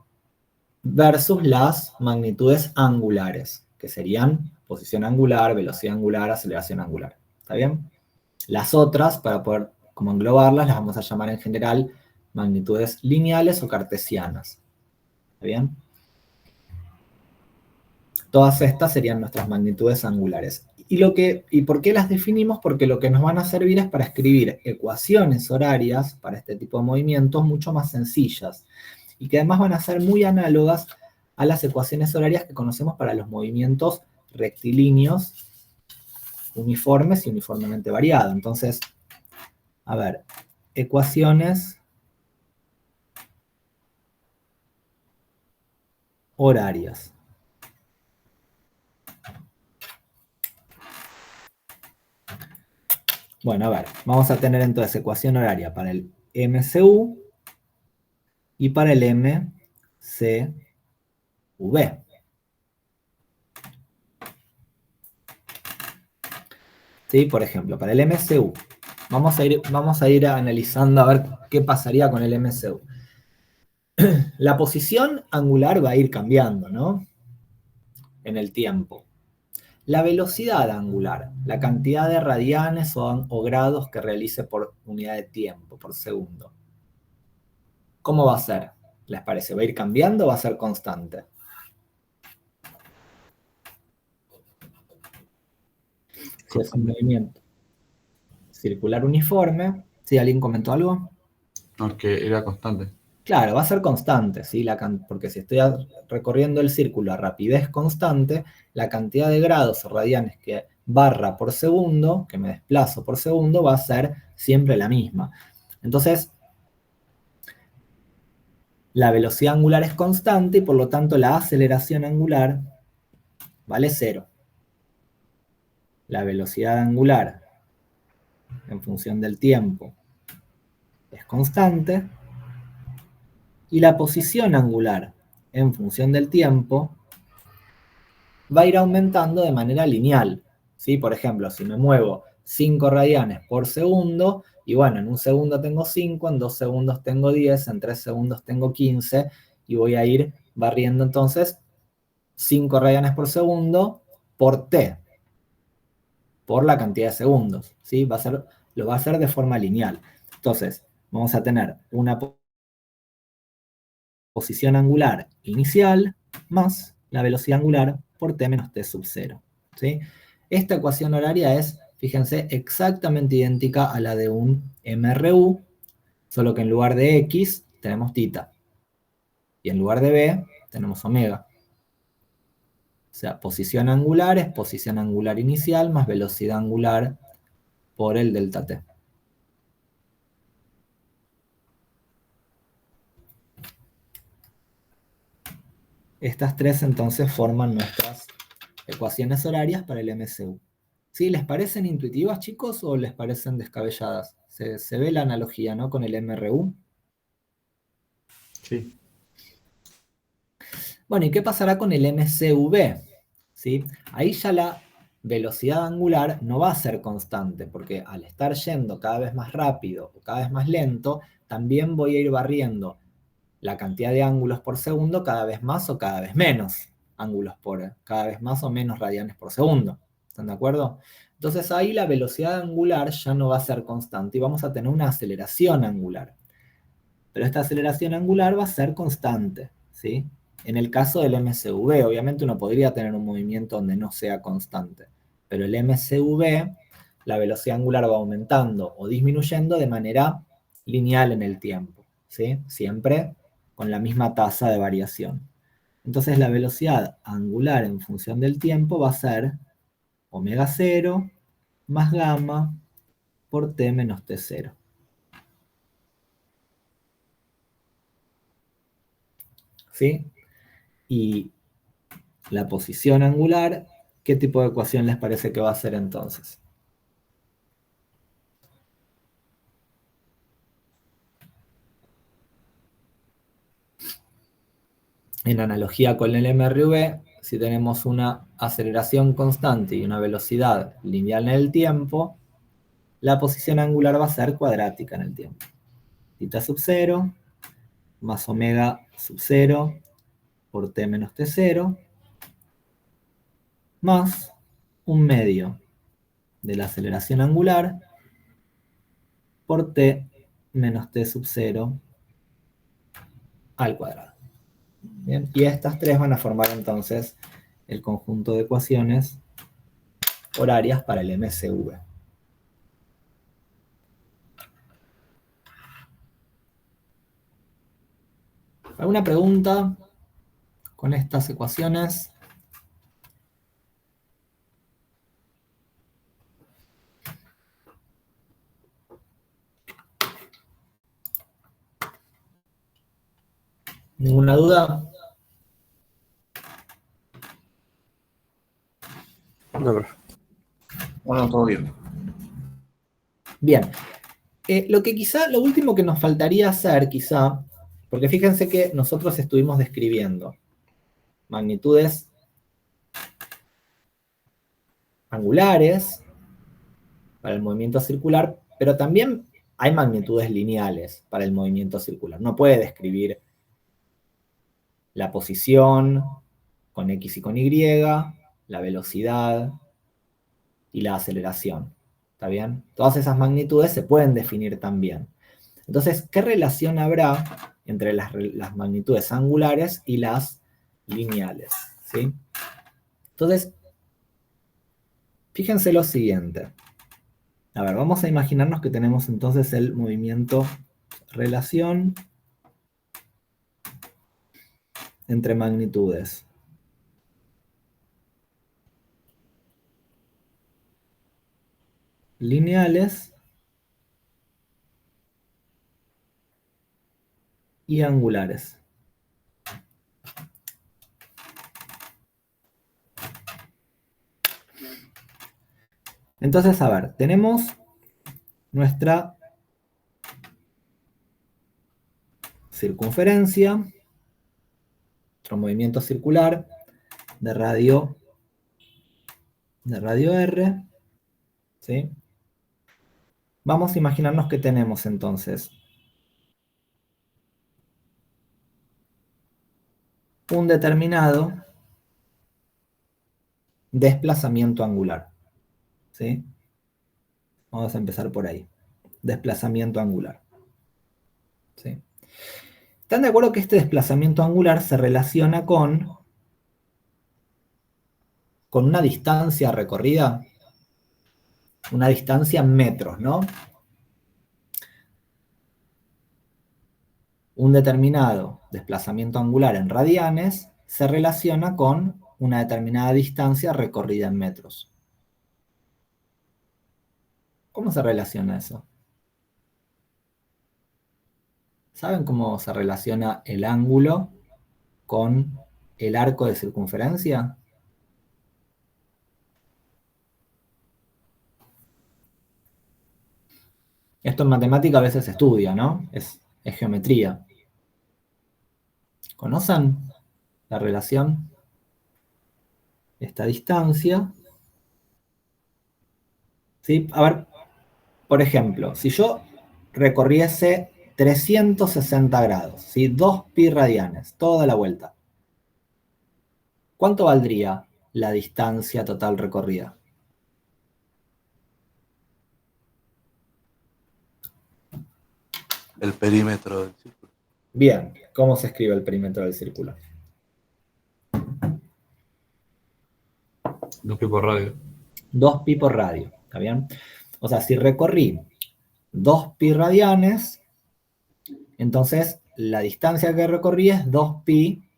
versus las magnitudes angulares, que serían posición angular, velocidad angular, aceleración angular. ¿Está bien? Las otras, para poder como englobarlas, las vamos a llamar en general magnitudes lineales o cartesianas. ¿Está bien? Todas estas serían nuestras magnitudes angulares. ¿Y por qué las definimos? Porque lo que nos van a servir es para escribir ecuaciones horarias para este tipo de movimientos mucho más sencillas, y que además van a ser muy análogas a las ecuaciones horarias que conocemos para los movimientos rectilíneos, uniformes y uniformemente variados. Entonces, a ver, ecuaciones horarias. Bueno, a ver, vamos a tener entonces ecuación horaria para el MCU y para el MCV. ¿Sí? Por ejemplo, para el MCU, vamos a ir analizando a ver qué pasaría con el MCU. La posición angular va a ir cambiando, ¿no? En el tiempo. La velocidad angular, la cantidad de radianes o grados que realice por unidad de tiempo, por segundo. ¿Cómo va a ser? ¿Les parece? ¿Va a ir cambiando o va a ser constante? Si es un movimiento circular uniforme. ¿Sí? ¿Alguien comentó algo? No, es que era constante. Claro, va a ser constante, ¿sí? Porque si estoy recorriendo el círculo a rapidez constante, la cantidad de grados o radianes que barra por segundo, que me desplazo por segundo, va a ser siempre la misma. Entonces, la velocidad angular es constante y por lo tanto la aceleración angular vale 0. La velocidad angular en función del tiempo es constante y la posición angular en función del tiempo va a ir aumentando de manera lineal, ¿sí? Por ejemplo, si me muevo 5 radianes por segundo, y bueno, en un segundo tengo 5, en 2 segundos tengo 10, en 3 segundos tengo 15, y voy a ir barriendo entonces 5 radianes por segundo por t, por la cantidad de segundos, ¿sí? Lo va a hacer de forma lineal. Entonces, vamos a tener una posición angular inicial más la velocidad angular por t menos t sub 0. ¿Sí? Esta ecuación horaria es, fíjense, exactamente idéntica a la de un MRU, solo que en lugar de x tenemos θ. Y en lugar de b tenemos omega. O sea, posición angular es posición angular inicial más velocidad angular por el delta t. Estas tres entonces forman nuestras ecuaciones horarias para el MCU. ¿Sí? ¿Les parecen intuitivas, chicos, o les parecen descabelladas? Se ve la analogía, ¿no? Con el MRU. Sí. Bueno, ¿y qué pasará con el MCV? ¿Sí? Ahí ya la velocidad angular no va a ser constante, porque al estar yendo cada vez más rápido o cada vez más lento, también voy a ir barriendo la cantidad de ángulos por segundo cada vez más o cada vez menos ángulos cada vez más o menos radianes por segundo. ¿Están de acuerdo? Entonces ahí la velocidad angular ya no va a ser constante y vamos a tener una aceleración angular. Pero esta aceleración angular va a ser constante, ¿sí? En el caso del MCV, obviamente uno podría tener un movimiento donde no sea constante, pero el MCV, la velocidad angular va aumentando o disminuyendo de manera lineal en el tiempo, ¿sí? Siempre con la misma tasa de variación. Entonces la velocidad angular en función del tiempo va a ser omega 0 más gamma por t menos t0. ¿Sí? Y la posición angular, ¿qué tipo de ecuación les parece que va a ser entonces? En analogía con el MRV, si tenemos una aceleración constante y una velocidad lineal en el tiempo, la posición angular va a ser cuadrática en el tiempo. Θ sub 0 más omega sub 0 por t menos t0 más un medio de la aceleración angular por t menos t sub 0 al cuadrado. Bien, y estas tres van a formar entonces el conjunto de ecuaciones horarias para el MCV. ¿Alguna pregunta con estas ecuaciones? ¿Ninguna duda? No, profe. Bueno, todo bien. Bien. Lo último que nos faltaría hacer, quizá, porque fíjense que nosotros estuvimos describiendo magnitudes angulares para el movimiento circular, pero también hay magnitudes lineales para el movimiento circular. No puede describir la posición con X y con Y, la velocidad y la aceleración. ¿Está bien? Todas esas magnitudes se pueden definir también. Entonces, ¿qué relación habrá entre las magnitudes angulares y las lineales? ¿Sí? Entonces, fíjense lo siguiente. A ver, vamos a imaginarnos que tenemos entonces el movimiento relación entre magnitudes. Lineales y angulares. Entonces, a ver, tenemos nuestra circunferencia, nuestro movimiento circular de radio R, ¿sí? Vamos a imaginarnos que tenemos entonces un determinado desplazamiento angular, ¿sí? Vamos a empezar por ahí. Desplazamiento angular, ¿sí? ¿Están de acuerdo que este desplazamiento angular se relaciona con una distancia recorrida? Una distancia en metros, ¿no? Un determinado desplazamiento angular en radianes se relaciona con una determinada distancia recorrida en metros. ¿Cómo se relaciona eso? ¿Saben cómo se relaciona el ángulo con el arco de circunferencia? Esto en matemática a veces se estudia, ¿no? Es geometría. ¿Conocen la relación? Esta distancia. ¿Sí? A ver, por ejemplo, si yo recorriese 360 grados, ¿sí? 2pi radianes, toda la vuelta. ¿Cuánto valdría la distancia total recorrida? El perímetro del círculo. Bien, ¿cómo se escribe el perímetro del círculo? 2pi por radio. 2pi por radio, ¿está bien? O sea, si recorrí 2pi radianes, entonces la distancia que recorrí es 2pi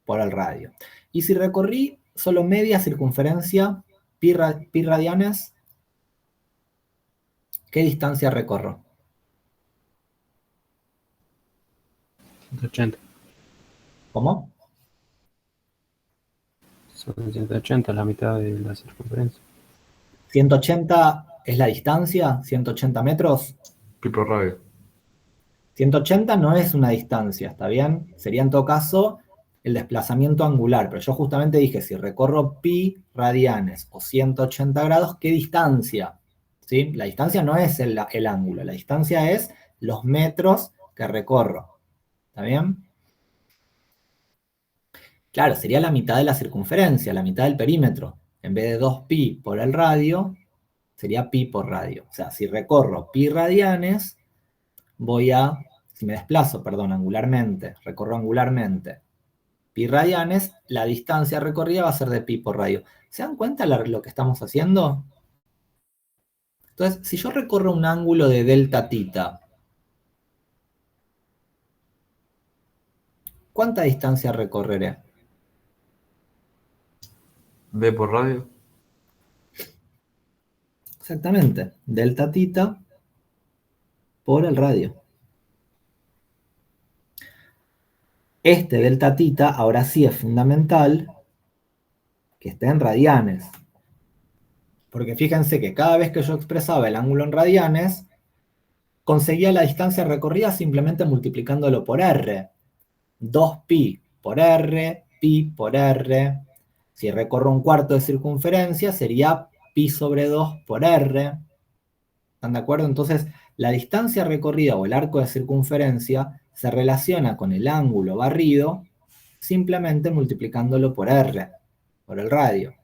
por el radio. Y si recorrí solo media circunferencia, pi radianes, ¿qué distancia recorro? 180. ¿Cómo? Son 180, la mitad de la circunferencia. 180 es la distancia, 180 metros. Pi por radio. 180 no es una distancia, ¿está bien? Sería en todo caso el desplazamiento angular, pero yo justamente dije, si recorro pi radianes o 180 grados, ¿qué distancia? ¿Sí? La distancia no es el ángulo, la distancia es los metros que recorro, ¿está bien? Claro, sería la mitad de la circunferencia, la mitad del perímetro. En vez de 2pi por el radio, sería pi por radio. O sea, si recorro pi radianes, si me desplazo, perdón, angularmente, recorro angularmente pi radianes, la distancia recorrida va a ser de pi por radio. ¿Se dan cuenta lo que estamos haciendo? Entonces, si yo recorro un ángulo de delta tita, ¿cuánta distancia recorreré? B por radio. Exactamente, delta tita por el radio. Este delta tita ahora sí es fundamental que esté en radianes. Porque fíjense que cada vez que yo expresaba el ángulo en radianes, conseguía la distancia recorrida simplemente multiplicándolo por r. 2pi por r, pi por r. Si recorro un cuarto de circunferencia, sería pi sobre 2 por r. ¿Están de acuerdo? Entonces, la distancia recorrida o el arco de circunferencia se relaciona con el ángulo barrido simplemente multiplicándolo por r, por el radio.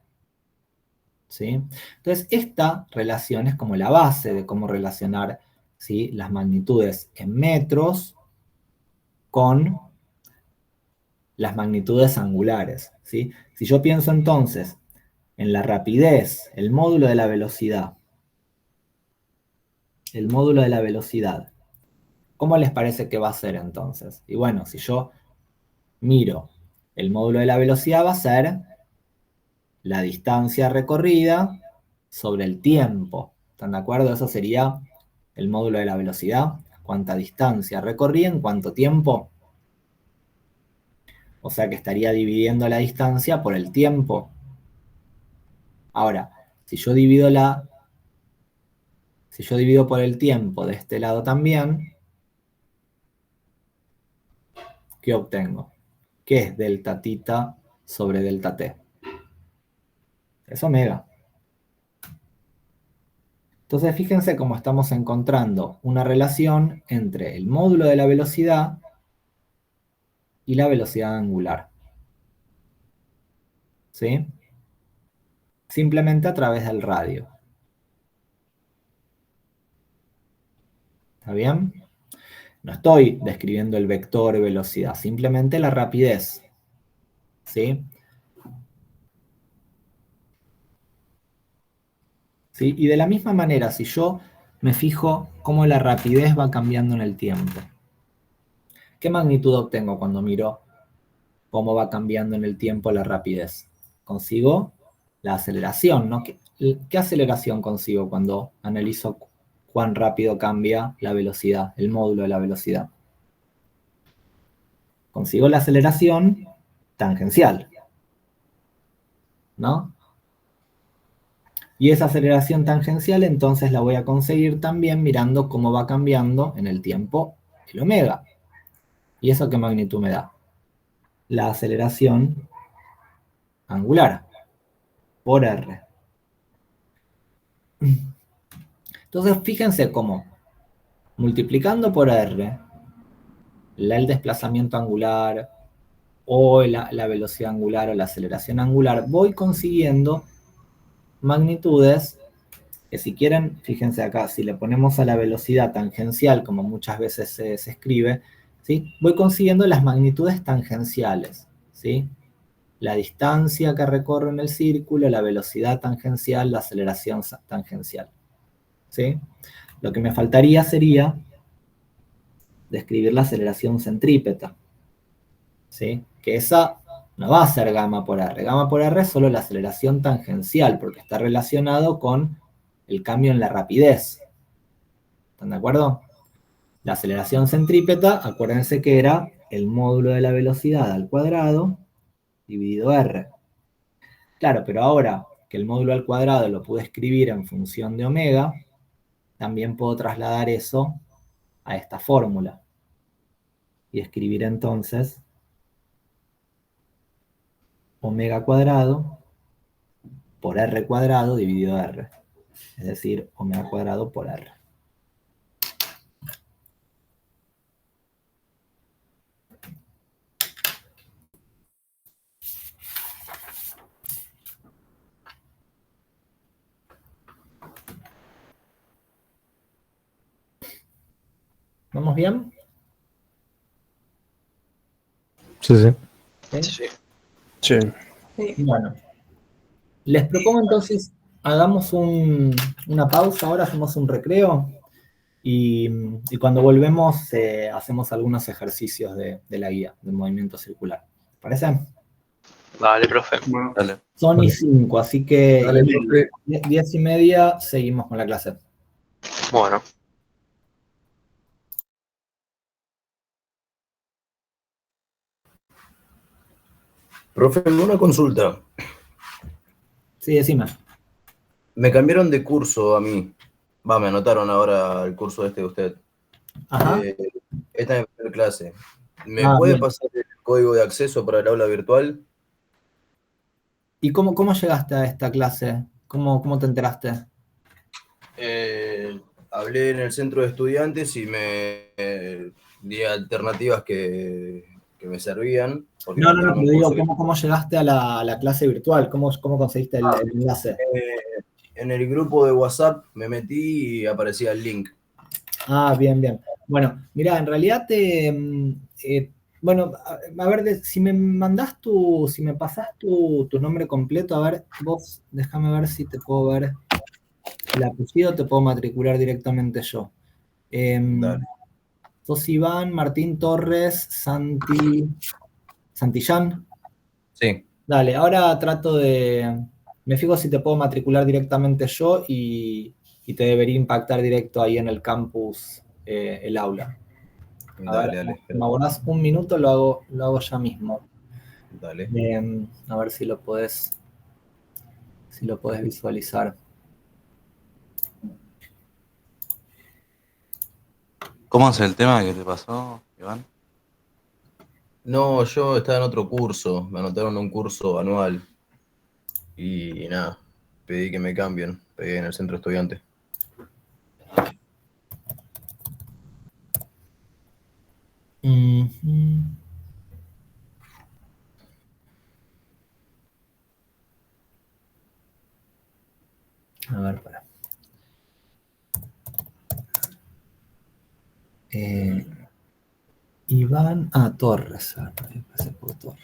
¿Sí? Entonces, esta relación es como la base de cómo relacionar, ¿sí?, las magnitudes en metros con las magnitudes angulares. ¿Sí? Si yo pienso entonces en la rapidez, el módulo de la velocidad, ¿cómo les parece que va a ser entonces? Y bueno, si yo miro el módulo de la velocidad, va a ser la distancia recorrida sobre el tiempo. ¿Están de acuerdo? Eso sería el módulo de la velocidad. ¿Cuánta distancia recorrí en cuánto tiempo? O sea que estaría dividiendo la distancia por el tiempo. Ahora, si yo divido por el tiempo de este lado también, ¿qué obtengo? ¿Qué es delta tita sobre delta t? Es omega. Entonces fíjense cómo estamos encontrando una relación entre el módulo de la velocidad y la velocidad angular. ¿Sí? Simplemente a través del radio. ¿Está bien? No estoy describiendo el vector velocidad, simplemente la rapidez. ¿Sí? ¿Sí? Y de la misma manera, si yo me fijo cómo la rapidez va cambiando en el tiempo, ¿qué magnitud obtengo cuando miro cómo va cambiando en el tiempo la rapidez? Consigo la aceleración, ¿no? ¿Qué aceleración consigo cuando analizo cuán rápido cambia la velocidad, el módulo de la velocidad? Consigo la aceleración tangencial, ¿no? Y esa aceleración tangencial entonces la voy a conseguir también mirando cómo va cambiando en el tiempo el omega. ¿Y eso qué magnitud me da? La aceleración angular por r. Entonces fíjense cómo multiplicando por r el desplazamiento angular o la velocidad angular o la aceleración angular, voy consiguiendo magnitudes que, si quieren, fíjense acá, si le ponemos a la velocidad tangencial, como muchas veces se escribe, ¿sí?, voy consiguiendo las magnitudes tangenciales, ¿sí? La distancia que recorro en el círculo, la velocidad tangencial, la aceleración tangencial, ¿sí? Lo que me faltaría sería describir la aceleración centrípeta, ¿sí? Que esa no va a ser gamma por r. Gamma por r es solo la aceleración tangencial, porque está relacionado con el cambio en la rapidez. ¿Están de acuerdo? La aceleración centrípeta, acuérdense que era el módulo de la velocidad al cuadrado dividido r. Claro, pero ahora que el módulo al cuadrado lo pude escribir en función de omega, también puedo trasladar eso a esta fórmula. Y escribir entonces omega cuadrado por r cuadrado dividido r. Es decir, omega cuadrado por r. ¿Vamos bien? Sí, sí. ¿Sí? Sí. Bueno, les propongo entonces, hagamos una pausa ahora, hacemos un recreo y cuando volvemos hacemos algunos ejercicios de la guía del movimiento circular. ¿Parece? Dale, profe. Bueno, Dale. Son y 5, así que Dale, profe. 10:30 seguimos con la clase. Bueno. Profe, una consulta. Sí, decime. Me cambiaron de curso a mí. Me anotaron ahora el curso de usted. Ajá. Esta es mi primera clase. ¿Me Ah, puede bien. pasar el código de acceso para el aula virtual? ¿Y cómo llegaste a esta clase? ¿Cómo te enteraste? Hablé en el centro de estudiantes y me di alternativas que me servían. Porque me No, anotaron un pero digo, curso que ¿cómo llegaste a la clase virtual? ¿Cómo conseguiste el enlace? en el grupo de WhatsApp me metí y aparecía el link. Ah, bien, bien. Bueno, mira, en realidad bueno, a ver, si me mandás si me pasás tu nombre completo, a ver, vos, déjame ver si te puedo ver el apellido, te puedo matricular directamente yo. Dale. Sos Iván Martín Torres Santillán. Sí. Dale, ahora me fijo si te puedo matricular directamente yo y te debería impactar directo ahí en el campus el aula. A ver, Dale. me abordás un minuto, lo hago ya mismo. Dale. A ver si lo podés visualizar. ¿Cómo es el tema que te pasó, Iván? No, yo estaba en otro curso, me anotaron un curso anual y nada, pedí que me cambien, pegué en el centro estudiante. Ujú. A ver, para. Iván, Torres. Pasé por Torres.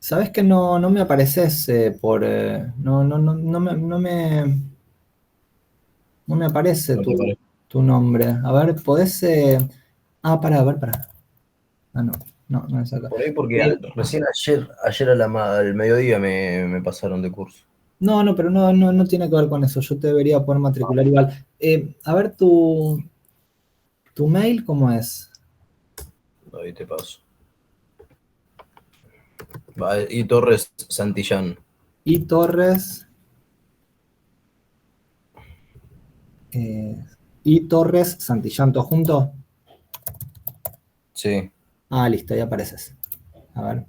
Sabes que no me apareces no me aparece No te parece. tu nombre. A ver, podés. Pará, a ver, pará. Ah, no es acá. Por ahí porque recién ayer al mediodía me pasaron de curso. No, pero no tiene que ver con eso. Yo te debería poder matricular igual. A ver, tu mail, ¿cómo es? Ahí te paso. Y Torres Santillán. Y Torres. Y Torres Santillán, ¿todo junto? Sí. Listo, ahí apareces. A ver.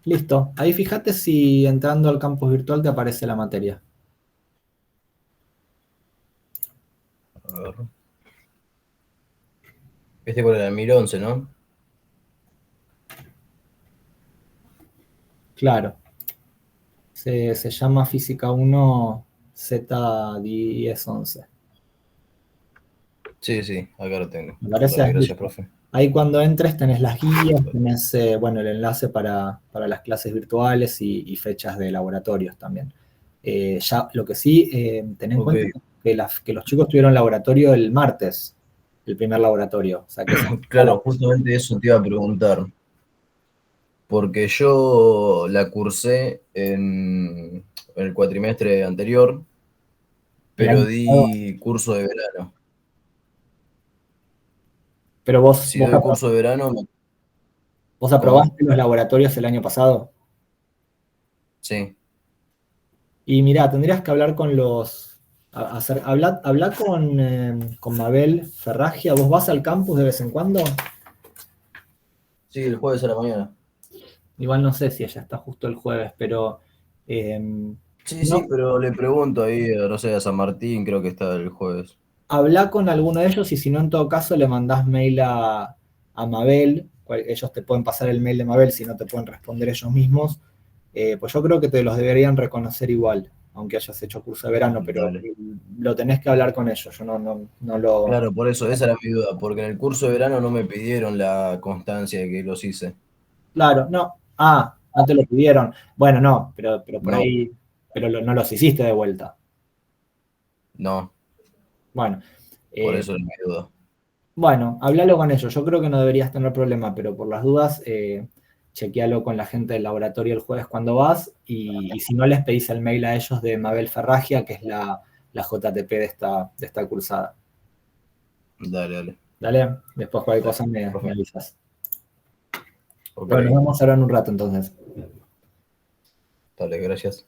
Listo. Ahí fíjate si entrando al campus virtual te aparece la materia. A ver. Por el 1011, ¿no? Claro. Se llama Física 1 Z1011. Sí, acá lo tengo. ¿Me parece? Dale, gracias, profe. Ahí cuando entres tenés las guías, tenés el enlace para las clases virtuales y fechas de laboratorios también. Ya lo que sí, ten en cuenta que los chicos tuvieron laboratorio el martes, el primer laboratorio. O sea que Claro, justamente eso te iba a preguntar. Porque yo la cursé en el cuatrimestre anterior, pero di curso de verano. Pero vos Si doy curso de verano, ¿vos aprobaste los laboratorios el año pasado? Sí. Y mirá, tendrías que hablar con hablar con Mabel Ferragia. ¿Vos vas al campus de vez en cuando? Sí, el jueves a la mañana. Igual no sé si ella está justo el jueves, pero... Sí, pero le pregunto ahí, no sé, a San Martín, creo que está el jueves. Habla con alguno de ellos y si no, en todo caso, le mandás mail a Mabel. Ellos te pueden pasar el mail de Mabel si no te pueden responder ellos mismos. Pues yo creo que te los deberían reconocer igual, aunque hayas hecho curso de verano, pero lo tenés que hablar con ellos. Yo no lo... Claro, por eso, esa era mi duda, porque en el curso de verano no me pidieron la constancia de que los hice. Claro, no. No te lo pidieron. Bueno, no, pero por ahí pero no los hiciste de vuelta. No, Bueno. por eso no me dudo. Bueno, háblalo con ellos. Yo creo que no deberías tener problema, pero por las dudas, chequealo con la gente del laboratorio el jueves cuando vas, y si no, les pedís el mail a ellos de Mabel Ferragia, que es la JTP de esta cursada. Dale. Dale, después cualquier cosa me avisas. Ok. Bueno, nos vemos ahora en un rato entonces. Dale, gracias.